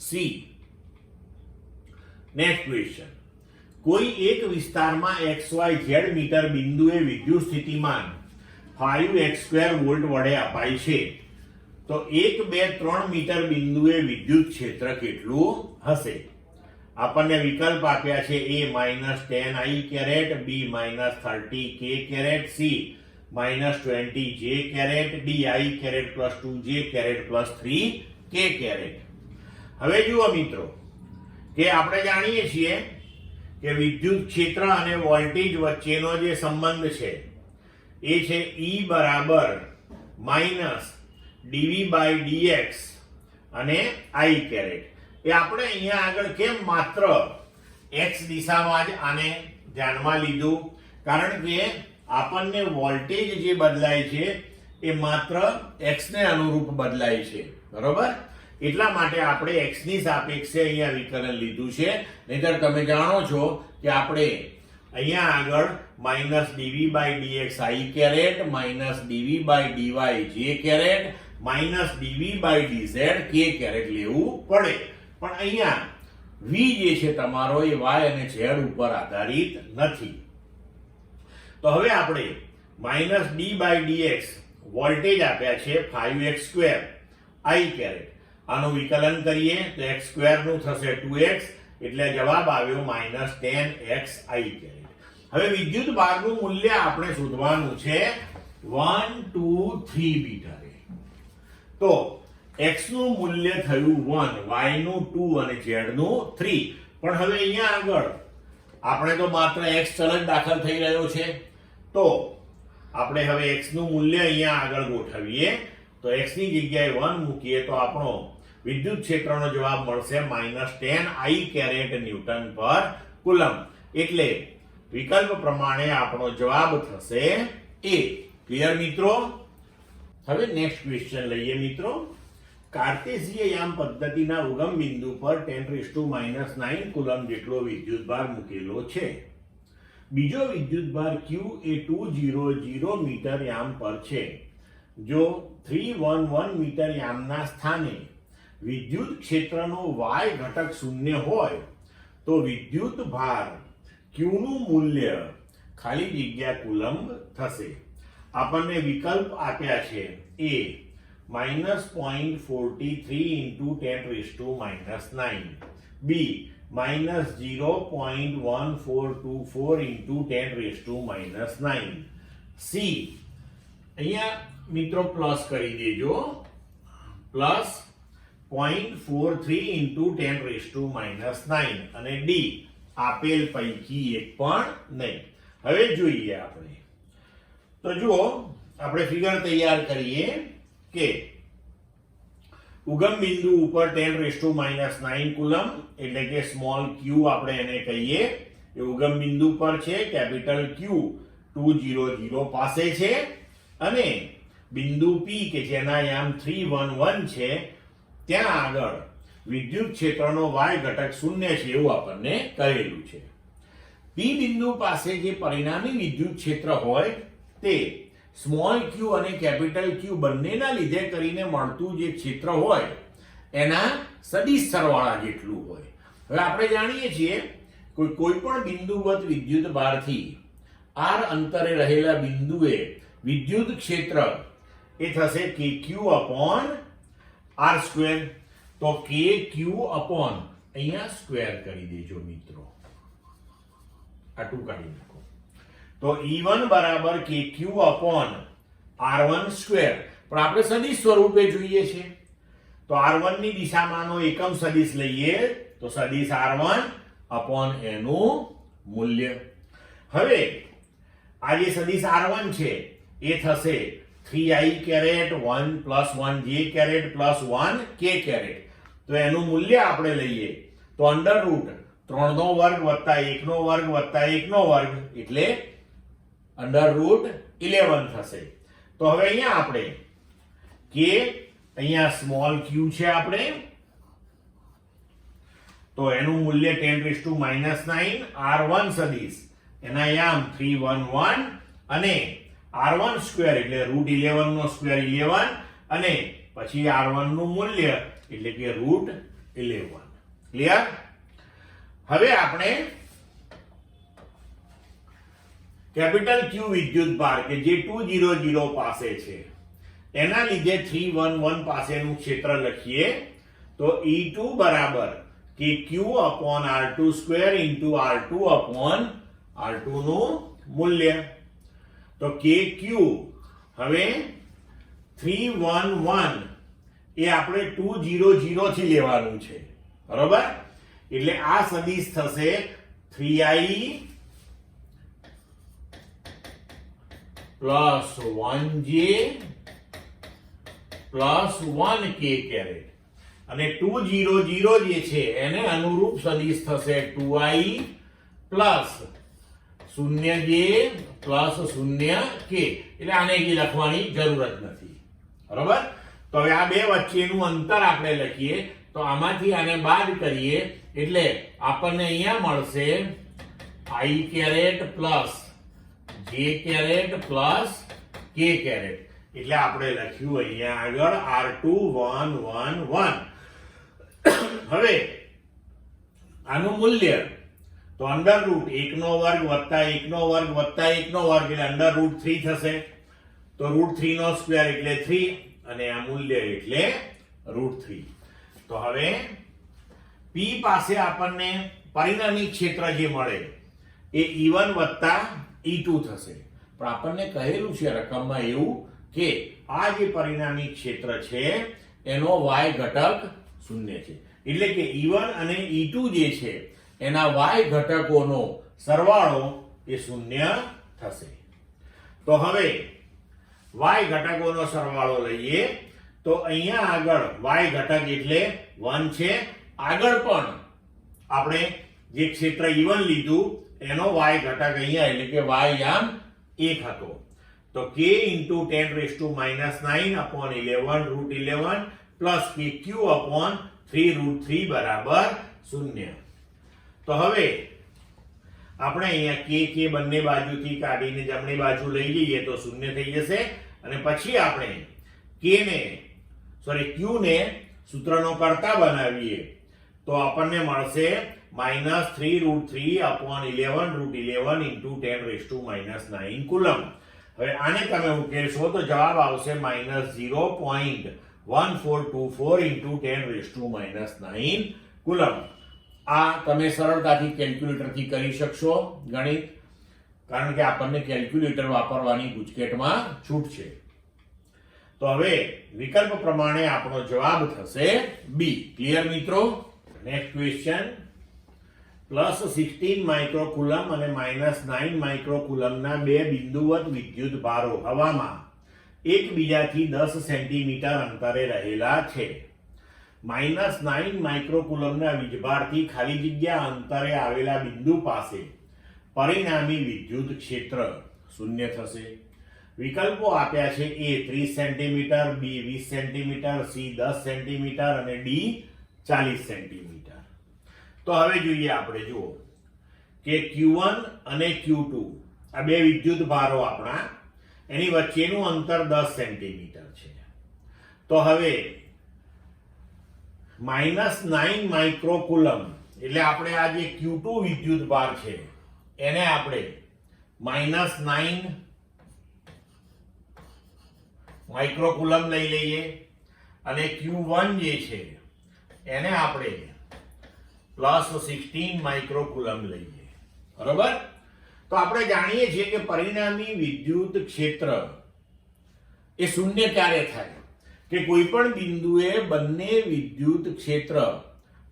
સી. Next question. કોઈ એક વિસ્તારમાં XYZ મીટર બિંદુએ વિદ્યુત સ્થિતિમાન 5x² વોલ્ટ વડે અપાય છે. તો 1, 2, 3 મીટર બિંદુએ વિદ્યુત ક્ષેત્ર કેટલું હશે? આપણને વિકલ્પ આપ્યા છે A -10i caret, B -30k caret, C -20j caret, D i caret + 2j caret + 3k caret. હવે જુઓ મિત્રો કે આપણે જાણીએ છીએ કે વિદ્યુત ક્ષેત્ર અને વોલ્ટેજ વચ્ચેનો જે સંબંધ છે એ છે E બરાબર -dv/dx અને i કેરેટ. એ આપણે અહીંયા આગળ કેમ માત્ર x દિશામાં જ આને ધ્યાનમાં લીધું? કારણ કે આપણને વોલ્ટેજ જે બદલાય છે એ માત્ર x ને અનુરૂપ બદલાય છે, બરોબર? એટલા માટે આપણે x ની સાપેક્ષે અહીંયા વિકલન લીધું છે. નહીંતર તમે જાણો છો કે આપણે અહીંયા આગળ -dv/dx i caret, -dv/dy j caret, -dv/dz k caret લેવું પડે. પણ અહીંયા v જે છે તમારો એ y અને z ઉપર આધારિત નથી. તો હવે આપણે minus D by D X voltage આપ્યા છે 5x² i કેરેટ. આનું વિકલન કરીએ તો x સ્ક્વેર નું થશે 2x એટલે જવાબ આવ્યો -10x i કેરેટ. હવે વિદ્યુત ભારનું મૂલ્ય આપણે શોધવાનું છે 1 2 3 બીટા રે. તો x નું મૂલ્ય થયું 1, y નું 2 અને z નું 3. પણ હવે અહીંયા આગળ આપણે તો માત્ર x ચલ જ દાખલ થઈ રહ્યો છે, તો આપણે હવે x નું મૂલ્ય અહીંયા આગળ ગોઠવીએ તો x ની જગ્યાએ 1 મૂકીએ તો આપણો વિદ્યુત ક્ષેત્રનો જવાબ મળશે -10 i કેરેટ ન્યૂટન પર કુલમ. એટલે વિકલ્પ પ્રમાણે આપણો જવાબ થશે A. ક્લિયર મિત્રો? હવે નેક્સ્ટ ક્વેશ્ચન લઈએ મિત્રો. કાર્ટેશિય યામ પદ્ધતિના ઉગમ બિંદુ પર 10⁻⁹ કુલમ જેટલો વિદ્યુતભાર મૂકેલો છે. બીજો વિદ્યુતભાર q એ 200 મીટર યામ પર છે. જો 311 મીટર યામના સ્થાને વિદ્યુત ક્ષેત્રનો y ઘટક 0 હોય તો વિદ્યુત ભાર q નું મૂલ્ય ખાલી જગ્યા કુલમ્બ થશે. આપણને વિકલ્પ આપ્યા છે A -0.43 × 10⁻⁹, B -0.1424 × 10⁻⁹, C અહીંયા મિત્રો પ્લસ કરી દેજો +0.43 × 10⁻⁹ અને D આપેલ પૈકી એક પણ નહીં. હવે જોઈએ આપણે તો જુઓ આપણે ફિગર તૈયાર કરીએ કે ઉગમ બિંદુ ઉપર 10⁻⁹ કુલમ એટલે કે સ્મોલ q આપણે એને કહીએ એ ઉગમ બિંદુ પર છે. કેપિટલ Q 200 પાસે છે અને બિંદુ P કે જેના યામ 311 છે ત્યાં આગળ વિદ્યુત ક્ષેત્રનો y ઘટક 0 છે એવું આપણને કહેલું છે. P બિંદુ પાસે જે પરિણામી વિદ્યુત ક્ષેત્ર હોય તે સ્મોલ q અને કેપિટલ Q બંનેના લીધે કરીને મળતું જે ક્ષેત્ર હોય એના સદિશ સરવાળા જેટલું હોય. હવે આપણે જાણીએ છીએ કોઈ પણ બિંદુવત વિદ્યુત ભારથી r અંતરે રહેલા બિંદુએ વિદ્યુત ક્ષેત્ર એ થશે kq/r². તો kq/ અહીંયા સ્ક્વેર કરી દેજો મિત્રો, આટલું કાઢી નાખો. તો E1 બરાબર kq/r12. પણ આપણે સદિશ સ્વરૂપે જોઈએ છે તો r1 ની દિશામાંનો એકમ સદિશ લઈએ તો સદિશ r1 એનું મૂલ્ય. હવે આ જે સદિશ r1 છે એ થશે 3i caret 1 + 1j caret + 1k caret. તો એનું મૂલ્ય આપણે લઈએ તો √3 નો વર્ગ વત્તા 1 નો વર્ગ વત્તા 1 નો વર્ગ એટલે √11 થશે. તો હવે અહીંયા આપણે k અહીંયા સ્મોલ q છે આપણે તો એનું મૂલ્ય 10⁻⁹ r1 સદિશ એના યામ 311 અને r1² એટલે √11 નો સ્ક્વેર 11 અને પછી r1 નું મૂલ્ય એટલે કે √11. ક્લિયર? હવે આપણે કેપિટલ Q વિદ્યુતભાર કે જે 200 પાસે છે એના લીધે 311 પાસેનું ક્ષેત્ર લખીએ તો E2 બરાબર kq/r2² r2 નું મૂલ્ય. તો kq હવે 311 એ આપણે 200 થી લેવાનું છે બરોબર. એટલે આ સદિશ થશે 3i + 1j + 1k કેરેટ અને 200 જે છે એને અનુરૂપ સદિશ થશે 2i + 0j + 0k. એટલે આને લખવાની જરૂરત નથી બરોબર. તો હવે આ બે વચ્ચેનું અંતર આપણે લખીએ તો આમાંથી આને બાદ કરીએ એટલે આપણને અહીંયા મળશે i caret + j caret + k caret. એટલે આપણે લખ્યું અહીંયા આગળ r211. હવે આનું મૂલ્ય તો અંડર રૂટ 1 નો વર્ગ વત્તા 1 નો વર્ગ વત્તા 1 નો વર્ગ એટલે અંડર રૂટ 3 થશે. તો રૂટ 3 નો સ્ક્વેર એટલે 3 અને આ મૂલ્ય એટલે રૂટ 3. તો હવે P પાસે આપણને પરિણામી ક્ષેત્ર જે મળે એ E1 વત્તા E2 થશે. પણ આપણને કહેલું છે રકમમાં એવું કે આ જે પરિણામી ક્ષેત્ર છે એનો y ઘટક 0 છે. એટલે કે E1 અને E2 જે છે એના y ઘટકોનો સરવાળો એ 0 થશે. તો હવે y ઘટકોનો સરવાળો લઈએ તો અહીંયા આગળ y ઘટક એટલે 1 છે. આગળ પણ આપણે જે ક્ષેત્ર E1 લીધું એનો y ઘટક અહીંયા એટલે કે y આમ 1 હતો. તો k * 10⁻⁹ upon 11 √11 plus kq upon 3 √3 બરાબર 0. તો હવે આપણે અહીંયા k બંને બાજુથી કાઢીને જમણી બાજુ લઈ જઈએ તો 0 થઈ જશે. અને પછી આપણે q ને સૂત્રનો કર્તા બનાવીએ તો આપણને મળશે -3 √3 upon 11 √11 into 10⁻⁹ કુલમ. હવે આને તમે ઉકેલશો તો જવાબ આવશે -0.1424 into 10⁻⁹ કુલમ. આ તમે સરળતાથી કેલ્ક્યુલેટરથી કરી શકશો ગણિત, કારણ કે આપણને કેલ્ક્યુલેટર વાપરવાની ગુજકેટમાં છૂટ છે. તો હવે વિકલ્પ પ્રમાણે આપણો જવાબ થશે બી. ક્લિયર મિત્રો? Next question. +16 માઇક્રોકુલમ અને -9 માઇક્રોકુલમના બે બિંદુવત વિદ્યુત ભારો હવામાં એકબીજાથી 10 સેન્ટીમીટર અંતરે રહેલા છે. -9 માઇક્રોકુલમના વીજભારથી ખાલી જગ્યા અંતરે આવેલા બિંદુ પાસે પરિણામી વિદ્યુત ક્ષેત્ર 0 થશે. વિકલ્પો આપ્યા છે A 30 centimetre, B 20 centimetre, C 10 centimetre અને D 40 સેન્ટીમીટર. તો હવે જોઈએ આપણે, જુઓ કે Q1 અને Q2 આ બે વિદ્યુત ભારો આપણા એની વચ્ચેનું અંતર 10 સેન્ટીમીટર છે. તો હવે -9 માઇક્રોકુલમ એટલે આપણે આ જે Q2 વિદ્યુત ભાર છે એને આપણે -9 માઇક્રોકુલમ લઈ લઈએ અને Q1 જે છે એને આપણે +16 માઇક્રોકુલમ લઈએ. બરોબર? તો આપણે જાણીએ છીએ કે પરિણામી વિદ્યુત ક્ષેત્ર એ 0 ક્યારે થાય કે કોઈ પણ બિંદુએ બંને વિદ્યુત ક્ષેત્ર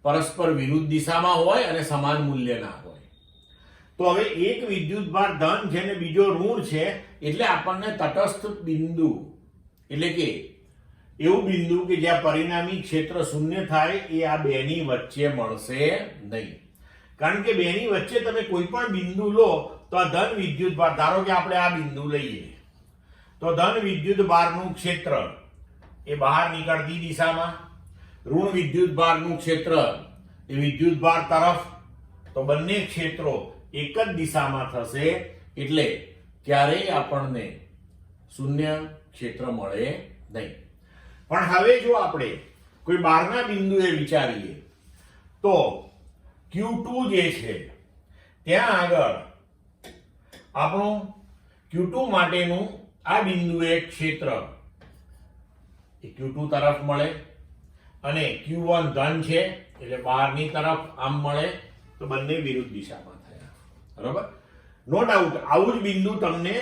પરસ્પર વિરુદ્ધ દિશામાં હોય અને સમાન મૂલ્યના હોય. તો હવે એક વિદ્યુત ભાર ધન છે ને બીજો ઋણ છે એટલે આપણને તટસ્થ બિંદુ એટલે કે એવું બિંદુ કે જ્યાં પરિણામી ક્ષેત્ર 0 થાય એ આ બેની વચ્ચે મળશે નહીં. કારણ કે બેની વચ્ચે તમે કોઈ પણ બિંદુ લો તો આ ધન વિદ્યુત ભાર, ધારો કે આપણે આ બિંદુ લઈએ તો ધન વિદ્યુત ભારનું ક્ષેત્ર એ બહાર નીકળતી દિશામાં, ઋણ વિદ્યુત ભારનું ક્ષેત્ર એ વિદ્યુત ભાર તરફ. તો બંને ક્ષેત્રો એક જ દિશામાં થશે એટલે ક્યારેય આપણને 0 ક્ષેત્ર મળે નહીં. પણ હવે જો આપણે કોઈ બહારના બિંદુએ વિચારીએ તો Q2 જે છે ત્યાં આગળ આપણું Q2 માટેનું આ બિંદુએ ક્ષેત્ર એ Q2 તરફ મળે અને Q1 ધન છે એટલે બહારની તરફ આમ મળે. તો બંને વિરુદ્ધ દિશામાં થયા. બરોબર? નો ડાઉટ આવું જ બિંદુ તમને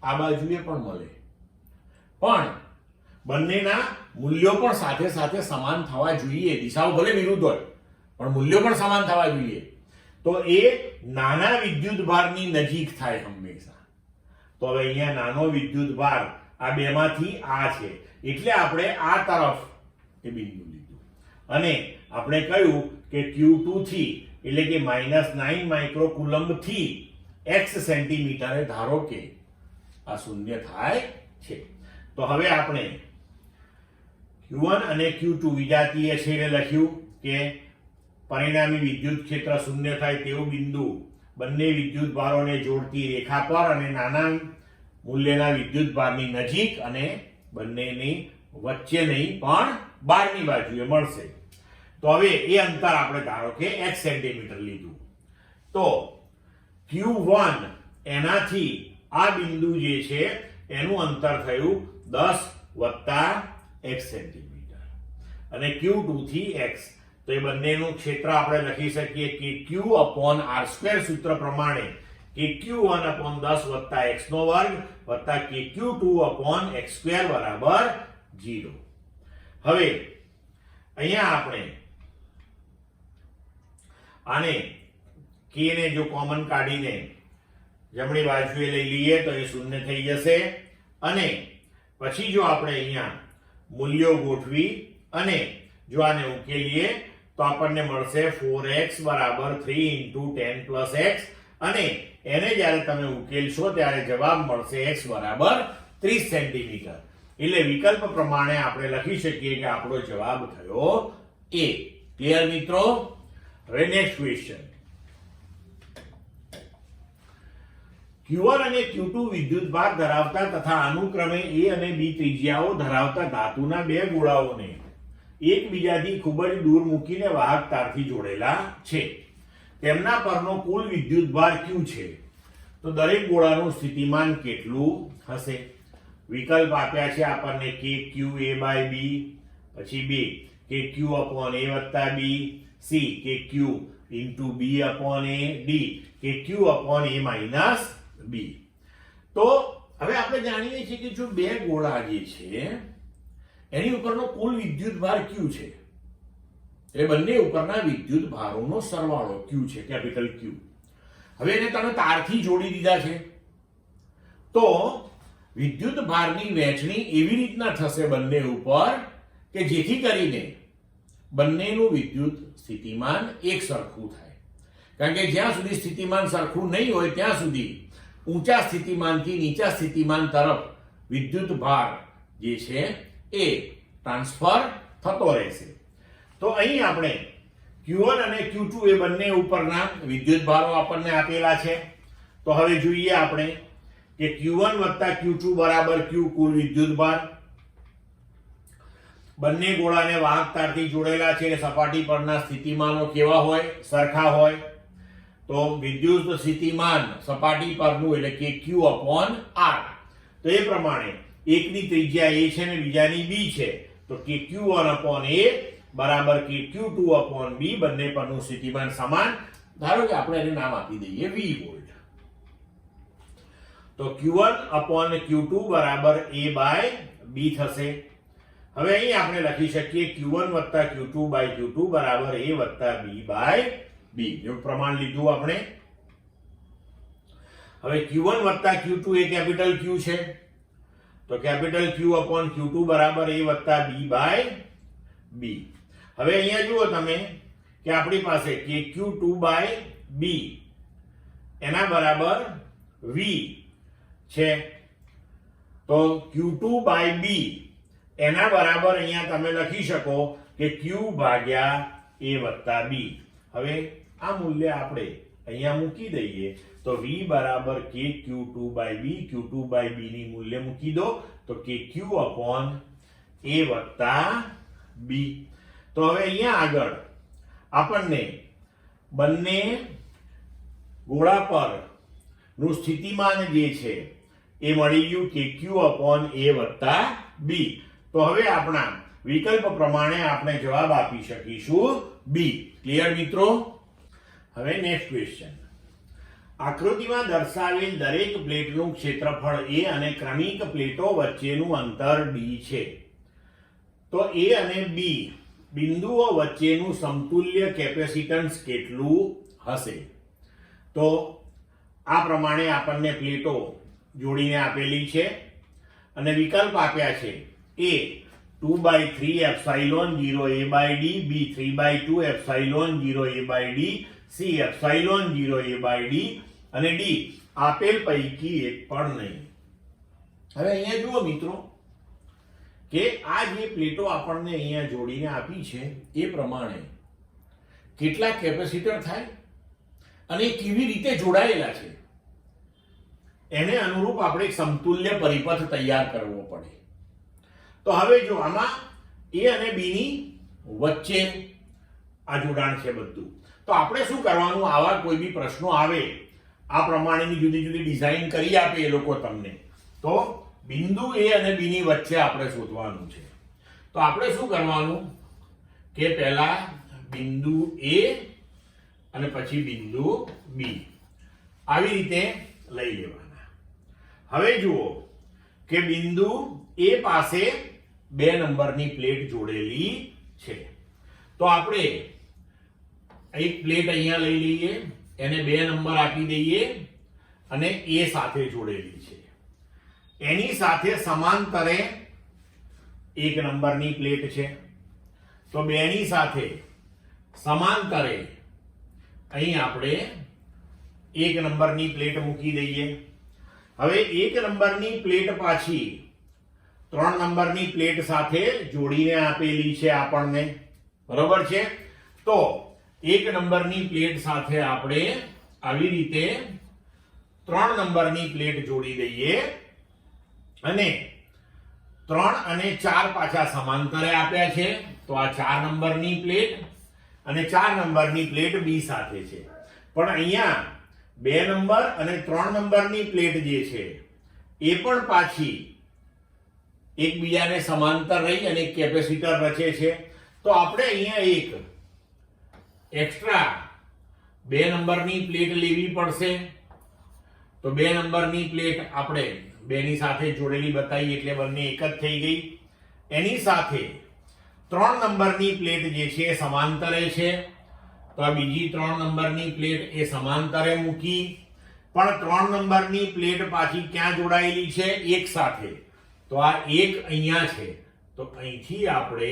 આ બાજુએ પણ મળે, પણ બંનેના મૂલ્યો પણ સાથે સાથે સમાન થવા જોઈએ. દિશાઓ ભલે વિરુદ્ધ હોય પણ મૂલ્યો પણ સમાન થવા જોઈએ. તો એ નાના વિદ્યુત ભારની નજીક થાય હંમેશા. તો હવે અહીંયા નાનો વિદ્યુત ભાર આ બેમાંથી આ છે એટલે આપણે આ તરફ એ બિંદુ લીધું અને આપણે કહ્યું કે Q2 થી એટલે કે -9 માઇક્રોકુલમ થી x સેન્ટીમીટરે ધારો કે આ 0 થાય છે. તો હવે આપણે Q1 અને Q2 વિજાતીય છેડે લખ્યું કે પરિણામી વિદ્યુત ક્ષેત્ર 0 થાય તેવું બિંદુ બંને વિદ્યુત ભારોને જોડતી રેખા પર અને નાના મૂલ્યના વિદ્યુત ભારની નજીક અને બંનેની વચ્ચે નહીં પણ બહારની બાજુએ મળશે. તો હવે એ અંતર આપણે ધારો કે x સેન્ટીમીટર લીધું. તો Q1 એનાથી આ બિંદુ જે છે એનું અંતર થયું 10 + x સેન્ટીમીટર અને Q2 થી x, તો એ બંનેનું ક્ષેત્ર આપણે લખી શકીએ કે Q/r² સૂત્ર પ્રમાણે કે Q1/10 + x² + KQ2/x² = 0. હવે અહીંયા આપણે આને k ને જો કોમન કાઢીને જમણી બાજુએ લઈ લઈએ તો એ શૂન્ય થઈ જશે અને પછી જો આપણે અહીંયા મૂલ્યો ગોઠવી અને જો આને ઉકેલીએ તો આપણને મળશે 4x = 3 × 10 + x અને એને જ્યારે તમે ઉકેલશો ત્યારે જવાબ મળશે x = 30 સેન્ટીમીટર. એટલે વિકલ્પ પ્રમાણે આપણે લખી શકીએ કે આપણો જવાબ થયો A. ક્લિયર મિત્રો? હવે નેક્સ્ટ ક્વેશ્ચન. Q1 અને Q2 વિદ્યુતભાર ધરાવતા તથા અનુક્રમે A અને B ત્રિજ્યાઓ ધરાવતા ધાતુના બે ગોળાઓને એકબીજાથી ખૂબ જ દૂર મૂકીને વાહક તારથી જોડેલા છે. તેમના પરનો કુલ વિદ્યુતભાર Q છે. તો દરેક ગોળાનું સ્થિતિમાન કેટલું હશે? વિકલ્પ આપ્યા છે આપણને કે QA/B, પછી B કે Q/A + B, C કે Q × B/A, D કે Q/A - B. તો હવે આપણે જાણીએ છીએ કે જો બે ગોળા જે છે એની ઉપરનો કુલ વિદ્યુતભાર Q છે. એ બંને ઉપરના વિદ્યુતભારોનો સરવાળો Q છે, કેપિટલ Q. હવે એને તમે તારથી જોડી દીધા છે તો વિદ્યુતભારની વહેંચણી એવી રીતના થશે બંને ઉપર કે જેથી કરીને બંનેનું વિદ્યુત સ્થિતિમાન એક સરખું થાય. કારણ કે જ્યાં સુધી સ્થિતિમાન સરખું નહીં હોય ત્યાં સુધી ઊંચા સ્થિતિમાનથી નીચા સ્થિતિમાન તરફ વિદ્યુતભાર જે છે એ ટ્રાન્સફર થતો રહેશે. તો અહીં આપણે Q1 અને Q2 એ બંને ઉપરના વિદ્યુતભારો આપણને આપેલા છે. તો હવે જોઈએ આપણે કે Q1 + Q2 = Q કુલ વિદ્યુતભાર. બંને ગોળાને વાહક તારથી જોડેલા છે. સપાટી પરના સ્થિતિમાનો કેવા હોય? સરખા હોય. તો વિદ્યુત સ્થિતિમાન સપાટી પરનું એટલે કે Q/r. તો એ પ્રમાણે એકની ત્રિજ્યા A છે ને બીજાની B છે. તો કે Q1/A = કે Q2/B. બંને પરનું સ્થિતિમાન સમાન. ધારો કે આપણે એને નામ આપી દઈએ V વોલ્ટ. તો Q1/Q2 = A/B થશે. હવે અહીં આપણે લખી શકીએ Q1 + Q2/Q2 = A/B/B. જો પ્રમાણ લીધું આપણે. હવે Q1 + Q2 એ કેપિટલ Q છે. તો કેપિટલ Q/Q2 = A/B/B. હવે અહીંયા જુઓ તમે કે આપણી પાસે કે Q2/B એના બરાબર V છે. તો Q2/B એના બરાબર અહીંયા તમે લખી શકો કે Q/A + B. હવે આ મૂલ્ય આપણે અહીંયા મૂકી દઈએ તો V = કે Q2/B. Q2/B ની મૂલ્ય મૂકી દો તો કે Q/A + B. તો હવે અહીંયા આગળ આપણને બંને ગોળા પર નું સ્થિતિમાન જે છે એ મળી ગયું કે Q/A + B. તો હવે આપણા વિકલ્પ પ્રમાણે આપણે જવાબ આપી શકીશું B. ક્લિયર મિત્રો? હવે નેક્સ્ટ ક્વેશ્ચન. આકૃતિમાં દર્શાવેલ દરેક પ્લેટનું ક્ષેત્રફળ A અને ક્રમિક પ્લેટો વચ્ચેનું અંતર D છે. તો A અને B બિંદુઓ વચ્ચેનું સમતુલ્ય કેપેસિટન્સ કેટલું હશે? તો આ પ્રમાણે આપણને પ્લેટો જોડીને આપેલી છે અને વિકલ્પ આપ્યા છે. A 2/3 ε0 A/D, B 3/2 ε0 A/D, C ε0 A/D અને D આપેલ પૈકી એક પણ નહીં. હવે અહીંયા જુઓ મિત્રો કે આ જે પ્લેટો આપણને અહીંયા જોડીને આપી છે એ પ્રમાણે કેટલા કેપેસિટર થાય અને કેવી રીતે જોડાયેલા છે એને અનુરૂપ આપણે એક સમતુલ્ય પરિપથ તૈયાર કરવો પડે. તો હવે જો આમાં A અને B ની વચ્ચે આ જોડાણ છે બધું. તો આપણે શું કરવાનું, આવા કોઈ બી પ્રશ્નો આવે આ પ્રમાણેની જુદી જુદી ડિઝાઇન કરી આપે એ લોકો તમને, તો બિંદુ A અને B ની વચ્ચે આપણે શોધવાનું છે. તો આપણે શું કરવાનું કે પહેલા બિંદુ A અને પછી બિંદુ B આવી રીતે લઈ લેવાના. હવે જુઓ કે બિંદુ A પાસે 2 નંબરની પ્લેટ જોડેલી છે. તો આપણે એક પ્લેટ અહીંયા લઈ લઈએ, એને 2 નંબર આપી દઈએ અને A સાથે જોડેલી છે. એની સાથે સમાંતરે 1 નંબરની પ્લેટ છે. તો 2 ની સાથે સમાંતરે અહીં આપણે 1 નંબરની પ્લેટ મૂકી દઈએ. હવે 1 નંબરની પ્લેટ પાછી 3 નંબરની પ્લેટ સાથે જોડીને આપેલી છે આપણને, બરોબર છે. તો 1 નંબરની પ્લેટ સાથે આપણે આવી રીતે 3 નંબરની પ્લેટ જોડી દઈએ અને 3 અને 4 પાછા સમાંતરે આપ્યા છે. તો આ 4 નંબરની પ્લેટ અને 4 નંબરની પ્લેટ B સાથે છે. પણ અહીંયા 2 નંબર અને 3 નંબરની પ્લેટ જે છે એ પણ પાછી એકબીજાને સમાંતર રહી અને કેપેસિટર રચે છે. તો આપણે અહીંયા એક એક્સ્ટ્રા 2 નંબરની પ્લેટ લેવી પડશે. તો 2 નંબરની પ્લેટ આપણે 2 ની સાથે જોડેલી બતાવી એટલે બંને એક જ થઈ ગઈ. એની સાથે 3 નંબરની પ્લેટ જે છે એ સમાંતરે છે. તો આ બીજી 3 નંબરની પ્લેટ એ સમાંતરે મૂકી. પણ 3 નંબરની પ્લેટ પાછી ક્યાં જોડાયેલી છે? એક સાથે. તો આ એક અહીંયા છે. તો અહીંથી આપણે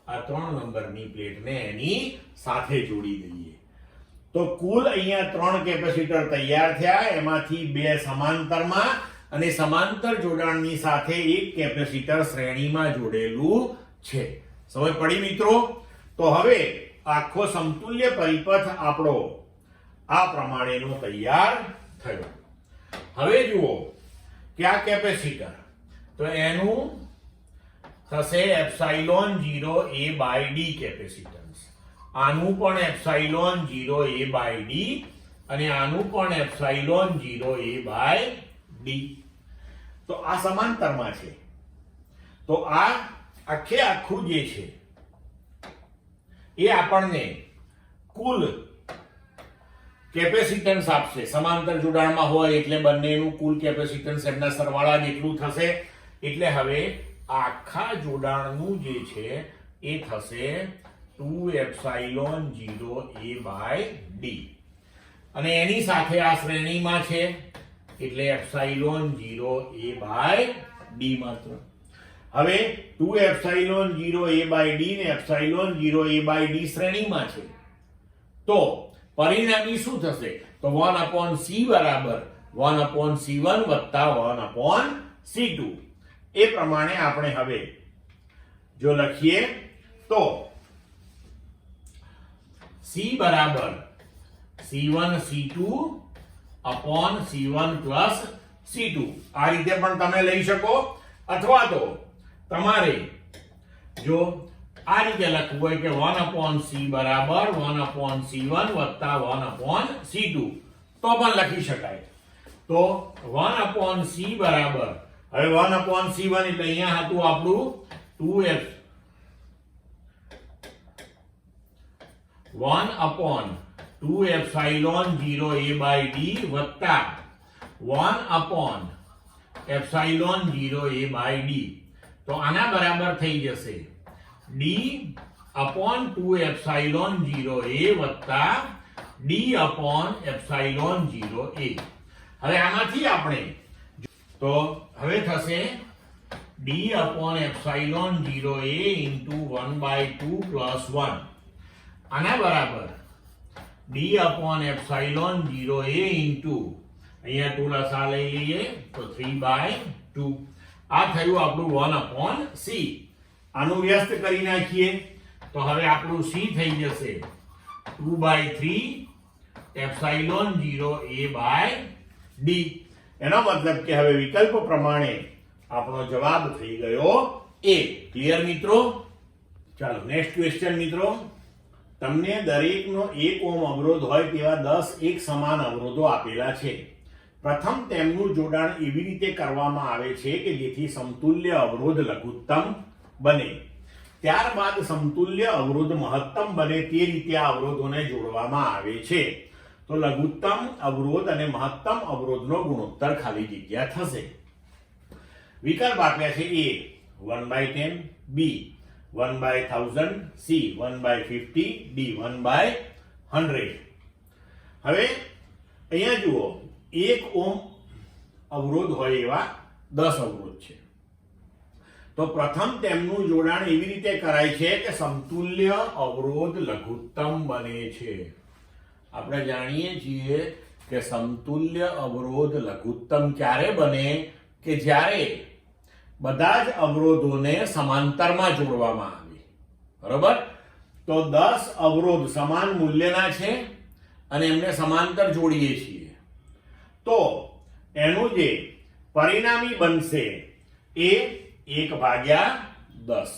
આ 3 નંબરની પ્લેટને એની સાથે જોડી દઈએ. તો કુલ અહીંયા 3 કેપેસિટર તૈયાર થયા. એમાંથી 2 સમાંતરમાં અને સમાંતર જોડાણની સાથે એક કેપેસિટર શ્રેણીમાં જોડેલું છે. સમજ પડી મિત્રો? તો હવે આખો સમતુલ્ય પરિપથ આપણો આ પ્રમાણેનો તૈયાર થયો. હવે જુઓ કે આ કેપેસિટર, તો એનું થશે એપ્સાઇલોન 0a/d કેપેસિટન્સ. આનું પણ એપ્સાઇલોન 0a/d અને આનું પણ એપ્સાઇલોન 0a/d. તો આ સમાંતરમાં છે. તો આ આખું જે છે એ આપણને કુલ કેપેસિટન્સ આપશે. સમાંતર જોડાણમાં હોય એટલે બંનેનું કુલ કેપેસિટન્સ એમના સરવાળા જેટલું થશે. એટલે હવે આખા જોડાણનું જે છે એ થશે 2 એપ્સાઇલોન 0a/d અને એની સાથે આ શ્રેણીમાં છે એટલે એપ્સાઇલોન 0a/d માત્ર. હવે 2 એપ્સાઇલોન 0a/d ને એપ્સાઇલોન 0a/d શ્રેણીમાં છે. તો પરિણામી શું થશે? તો 1/c બરાબર 1/c1 વત્તા 1/c2. એ પ્રમાણે આપણે હવે જો લખીએ તો c બરાબર c1 c2 upon c1 plus c2. આ રીતે પણ તમે લઈ શકો. અથવા તો તમારે જો આ રીતે લખવું હોય કે 1/c બરાબર 1/c1 વત્તા 1/c2 તો પણ લખી શકાય. તો 1/c બરાબર, હવે 1/c1 એટલે અહીંયા હતું આપણું 2f 1/2 એપ્સાઇલોન 0a/d વત્તા 1/એપ્સાઇલોન 0a/d. તો આના બરાબર થઈ જશે d/2 એપ્સાઇલોન 0a વત્તા d/એપ્સાઇલોન 0a. હવે આમાંથી આપણે તો હવે થશે d/એપ્સાઇલોન 0a into 1/2 plus 1. આના બરાબર d/એપ્સાઇલોન 0a into અહીંયા 2 લસા લઈ લઈએ તો 3/2. આ થયું આપણું 1/c. આનું વ્યસ્ત કરી નાખીએ તો હવે આપણું c થઈ જશે 2/3 એપ્સાઇલોન 0a/d. એનો મતલબ કે હવે વિકલ્પ પ્રમાણે આપણો જવાબ થઈ ગયો A. ક્લિયર મિત્રો? ચાલો નેક્સ્ટ ક્વેશ્ચન મિત્રો. તમને દરેકનો 1 ઓહ્મ અવરોધ હોય તેવા 10 એક સમાન અવરોધો આપેલા છે. પ્રથમ તેમનું જોડાણ એવી રીતે કરવામાં આવે છે કે જેથી સમતુલ્ય અવરોધ લઘુત્તમ બને. ત્યારબાદ સમતુલ્ય અવરોધ મહત્તમ બને તે રીતે આ અવરોધોને જોડવામાં આવે છે. તો લઘુત્તમ અવરોધ અને મહત્તમ અવરોધનો ગુણોત્તર ખાલી જગ્યા થશે. વિકલ્પ આપ્યા છે A 1/10, B 1/1000, C 1/50, D 1/100. હવે અહીંયા જુઓ, 1 ઓહ્મ અવરોધ હોય એવા 10 અવરોધ છે. તો પ્રથમ તેમનું જોડાણ એવી રીતે કરાય છે કે સમતુલ્ય અવરોધ લઘુત્તમ બને છે. આપણે જાણીએ છીએ કે સમતુલ્ય અવરોધ લઘુત્તમ ક્યારે બને કે જ્યારે બધા જ અવરોધોને સમાંતરમાં જોડવામાં આવે. બરોબર? તો 10 અવરોધ સમાન મૂલ્યના છે અને એમને સમાંતર જોડીએ છીએ તો એનું જે પરિણામી બનશે એ 1/10.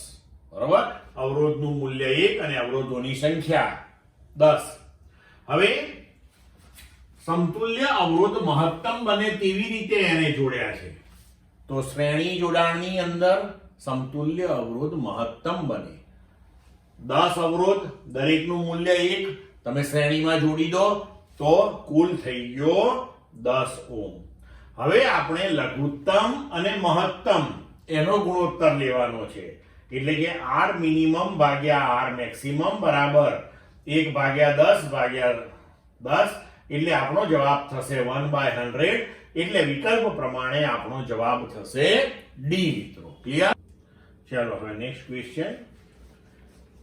બરોબર? અવરોધનું મૂલ્ય 1 અને અવરોધોની સંખ્યા 10. હવે સમતુલ્ય અવરોધ મહત્તમ બને તેવી રીતે એને જોડ્યા છે. તો શ્રેણી જોડાણની અંદર સમતુલ્ય અવરોધ મહત્તમ બને. 10 અવરોધ, દરેકનું મૂલ્ય 1, તમે શ્રેણીમાં જોડી દો તો કુલ થઈ ગયો 10 ઓહ્મ. હવે આપણે લઘુત્તમ અને મહત્તમ એનો ગુણોત્તર લેવાનો છે. એટલે કે R મિનિમમ ભાગ્યા R મેક્સિમમ બરાબર 1/10/10. એટલે આપણો જવાબ થશે 1/100. એટલે વિકલ્પ પ્રમાણે આપણો જવાબ થશે D. મિત્રો ક્લિયર? ચલો હવે નેક્સ્ટ ક્વેશ્ચન.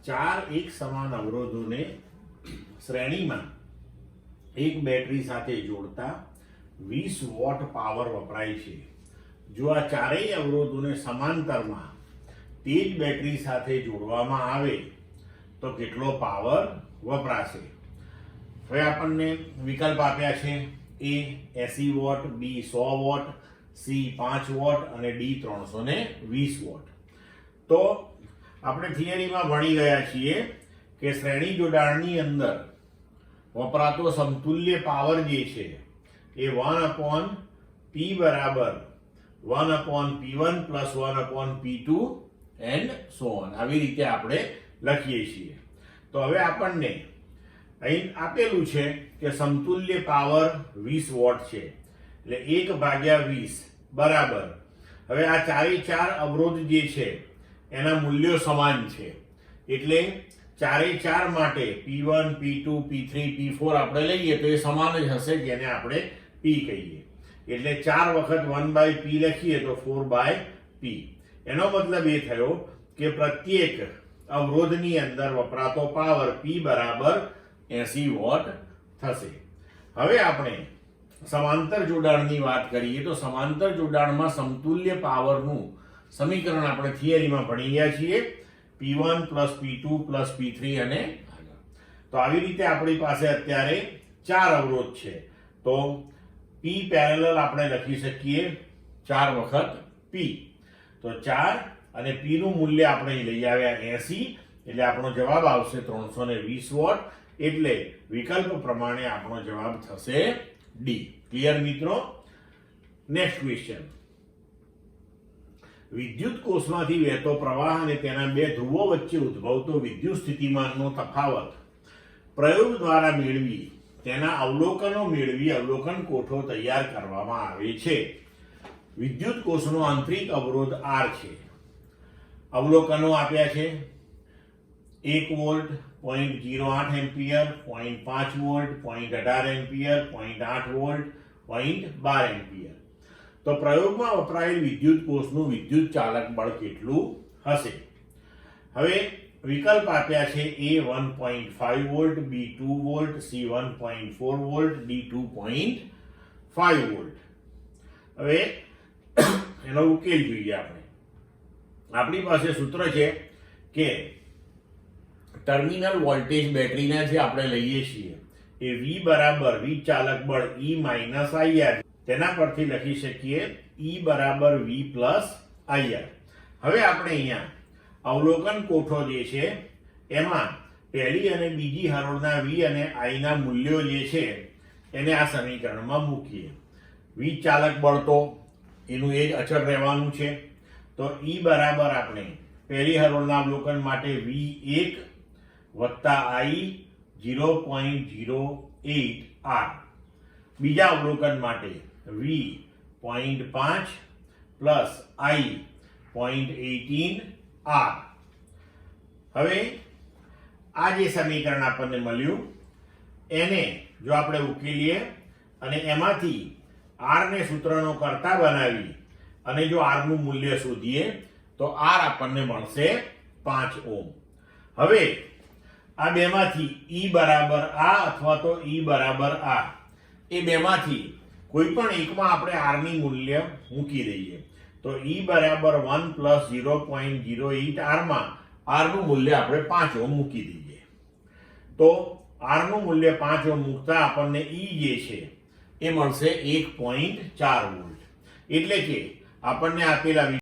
4 એક સમાન અવરોધોને શ્રેણીમાં એક બેટરી સાથે જોડતા 20 વોટ પાવર વપરાય છે. જો આ ચારેય અવરોધોને સમાંતરમાં તે જ બેટરી સાથે જોડવામાં આવે તો કેટલો પાવર વપરાશે? હવે આપણને વિકલ્પ આપ્યા છે. A 80 watt, B 100 watt, C 5 watt અને D 320 વોટ. તો આપણે થિયરીમાં ભણી ગયા છીએ કે શ્રેણી જોડાણની અંદર વપરાતો સમતુલ્ય પાવર જે છે એ 1/P બરાબર 1/P1 plus 1/P2 and so on. આવી રીતે આપણે લખીએ છીએ. તો હવે આપણને અહીં આપેલું છે કે સમતુલ્ય પાવર 20 વોટ છે. એટલે 1/20 બરાબર. હવે આ ચારે ચાર અવરોધ જે છે એના મૂલ્યો સમાન છે. એટલે ચારે ચાર માટે P1, P2, P3, P4 આપણે લઈએ તો એ સમાન જ હશે, જેને આપણે P કહીએ. એટલે 4 વખત 1/P લખીએ તો 4/P. એનો મતલબ એ થયો કે પ્રત્યેક અવરોધની અંદર વપરાતો પાવર P બરાબર 80 વોટ થશે. હવે આપણે સમાંતર જોડાણની વાત કરીએ તો સમાંતર જોડાણમાં સમતુલ્ય પાવરનું સમીકરણ આપણે થિયરીમાં ભણી ગયા છીએ. P1 plus P2 plus P3 અને તો આવી રીતે આપણી પાસે અત્યારે 4 અવરોધ છે. તો P પેરેલલ આપણે લખી શકીએ 4 વખત P. તો 4 અને P નું મૂલ્ય આપણે લઈ આવ્યા 80. એટલે આપણો જવાબ આવશે 320 વોટ. એટલે વિકલ્પ પ્રમાણે આપણો જવાબ થશે D. ક્લિયર મિત્રો? Next question. વિદ્યુત કોષમાંથી વહેતો પ્રવાહ અને તેના બે ધ્રુવો વચ્ચે ઉદ્ભવતો વિદ્યુત સ્થિતિમાનનો તફાવત પ્રયોગ દ્વારા મેળવી તેના અવલોકનો મેળવી અવલોકન કોઠો તૈયાર કરવામાં આવે છે. વિદ્યુત કોષનો આંતરિક અવરોધ R છે. અવલોકનો આપ્યા છે. 1 volt, 0.08 ampere, 0.5 volt, 0.18 ampere, 0.8 volt, 0.12 ampere. તો પ્રયોગમાં વપરાયેલ વિદ્યુત કોષનું વિદ્યુત ચાલક બળ કેટલું હશે? હવે વિકલ્પ આપ્યા છે. A 1.5 volt, B 2 volt, C 1.4 volt, D 2.5 volt. હવે એનો ઉકેલ જોઈએ આપણે. આપણી પાસે સૂત્ર છે કે ટર્મિનલ વોલ્ટેજ બેટરીના જે આપણે લઈએ છીએ એ V બરાબર વીજ ચાલક બળ E માઇનસ IR. તેના પરથી લખી શકીએ E બરાબર V પ્લસ IR. હવે આપણે અહીંયા અવલોકન કોઠો જે છે એમાં પહેલી અને બીજી હરોળના V અને I ના મૂલ્યો જે છે એને આ સમીકરણમાં મૂકીએ. વીજ ચાલક બળ તો એનું એ જ અચળ રહેવાનું છે. તો E બરાબર આપણે પહેલી હરોળના અવલોકન માટે V1 વત્તા I 0.08 R, બીજા અવલોકન માટે V 0.5 પ્લસ I 0.18 R. હવે આ જે સમીકરણ આપણને મળ્યું એને જો આપણે ઉકેલીએ અને એમાંથી R ને સૂત્રનો કર્તા બનાવી અને જો R નું મૂલ્ય શોધીએ તો R આપણને મળશે 5 ઓહ્મ. હવે આ બેમાંથી E બરાબર આ અથવા તો E બરાબર આ, એ બેમાંથી કોઈ પણ એકમાં આપણે R ની મૂલ્ય મૂકી દઈએ તો E બરાબર 1 પ્લસ 0.08 R માં R નું મૂલ્ય આપણે 5 ઓહ્મ મૂકી દઈએ તો R નું મૂલ્ય 5 ઓહ્મ મૂકતા આપણને E જે છે એ મળશે 1.4 વોલ્ટ. એટલે કે આપણને આપેલા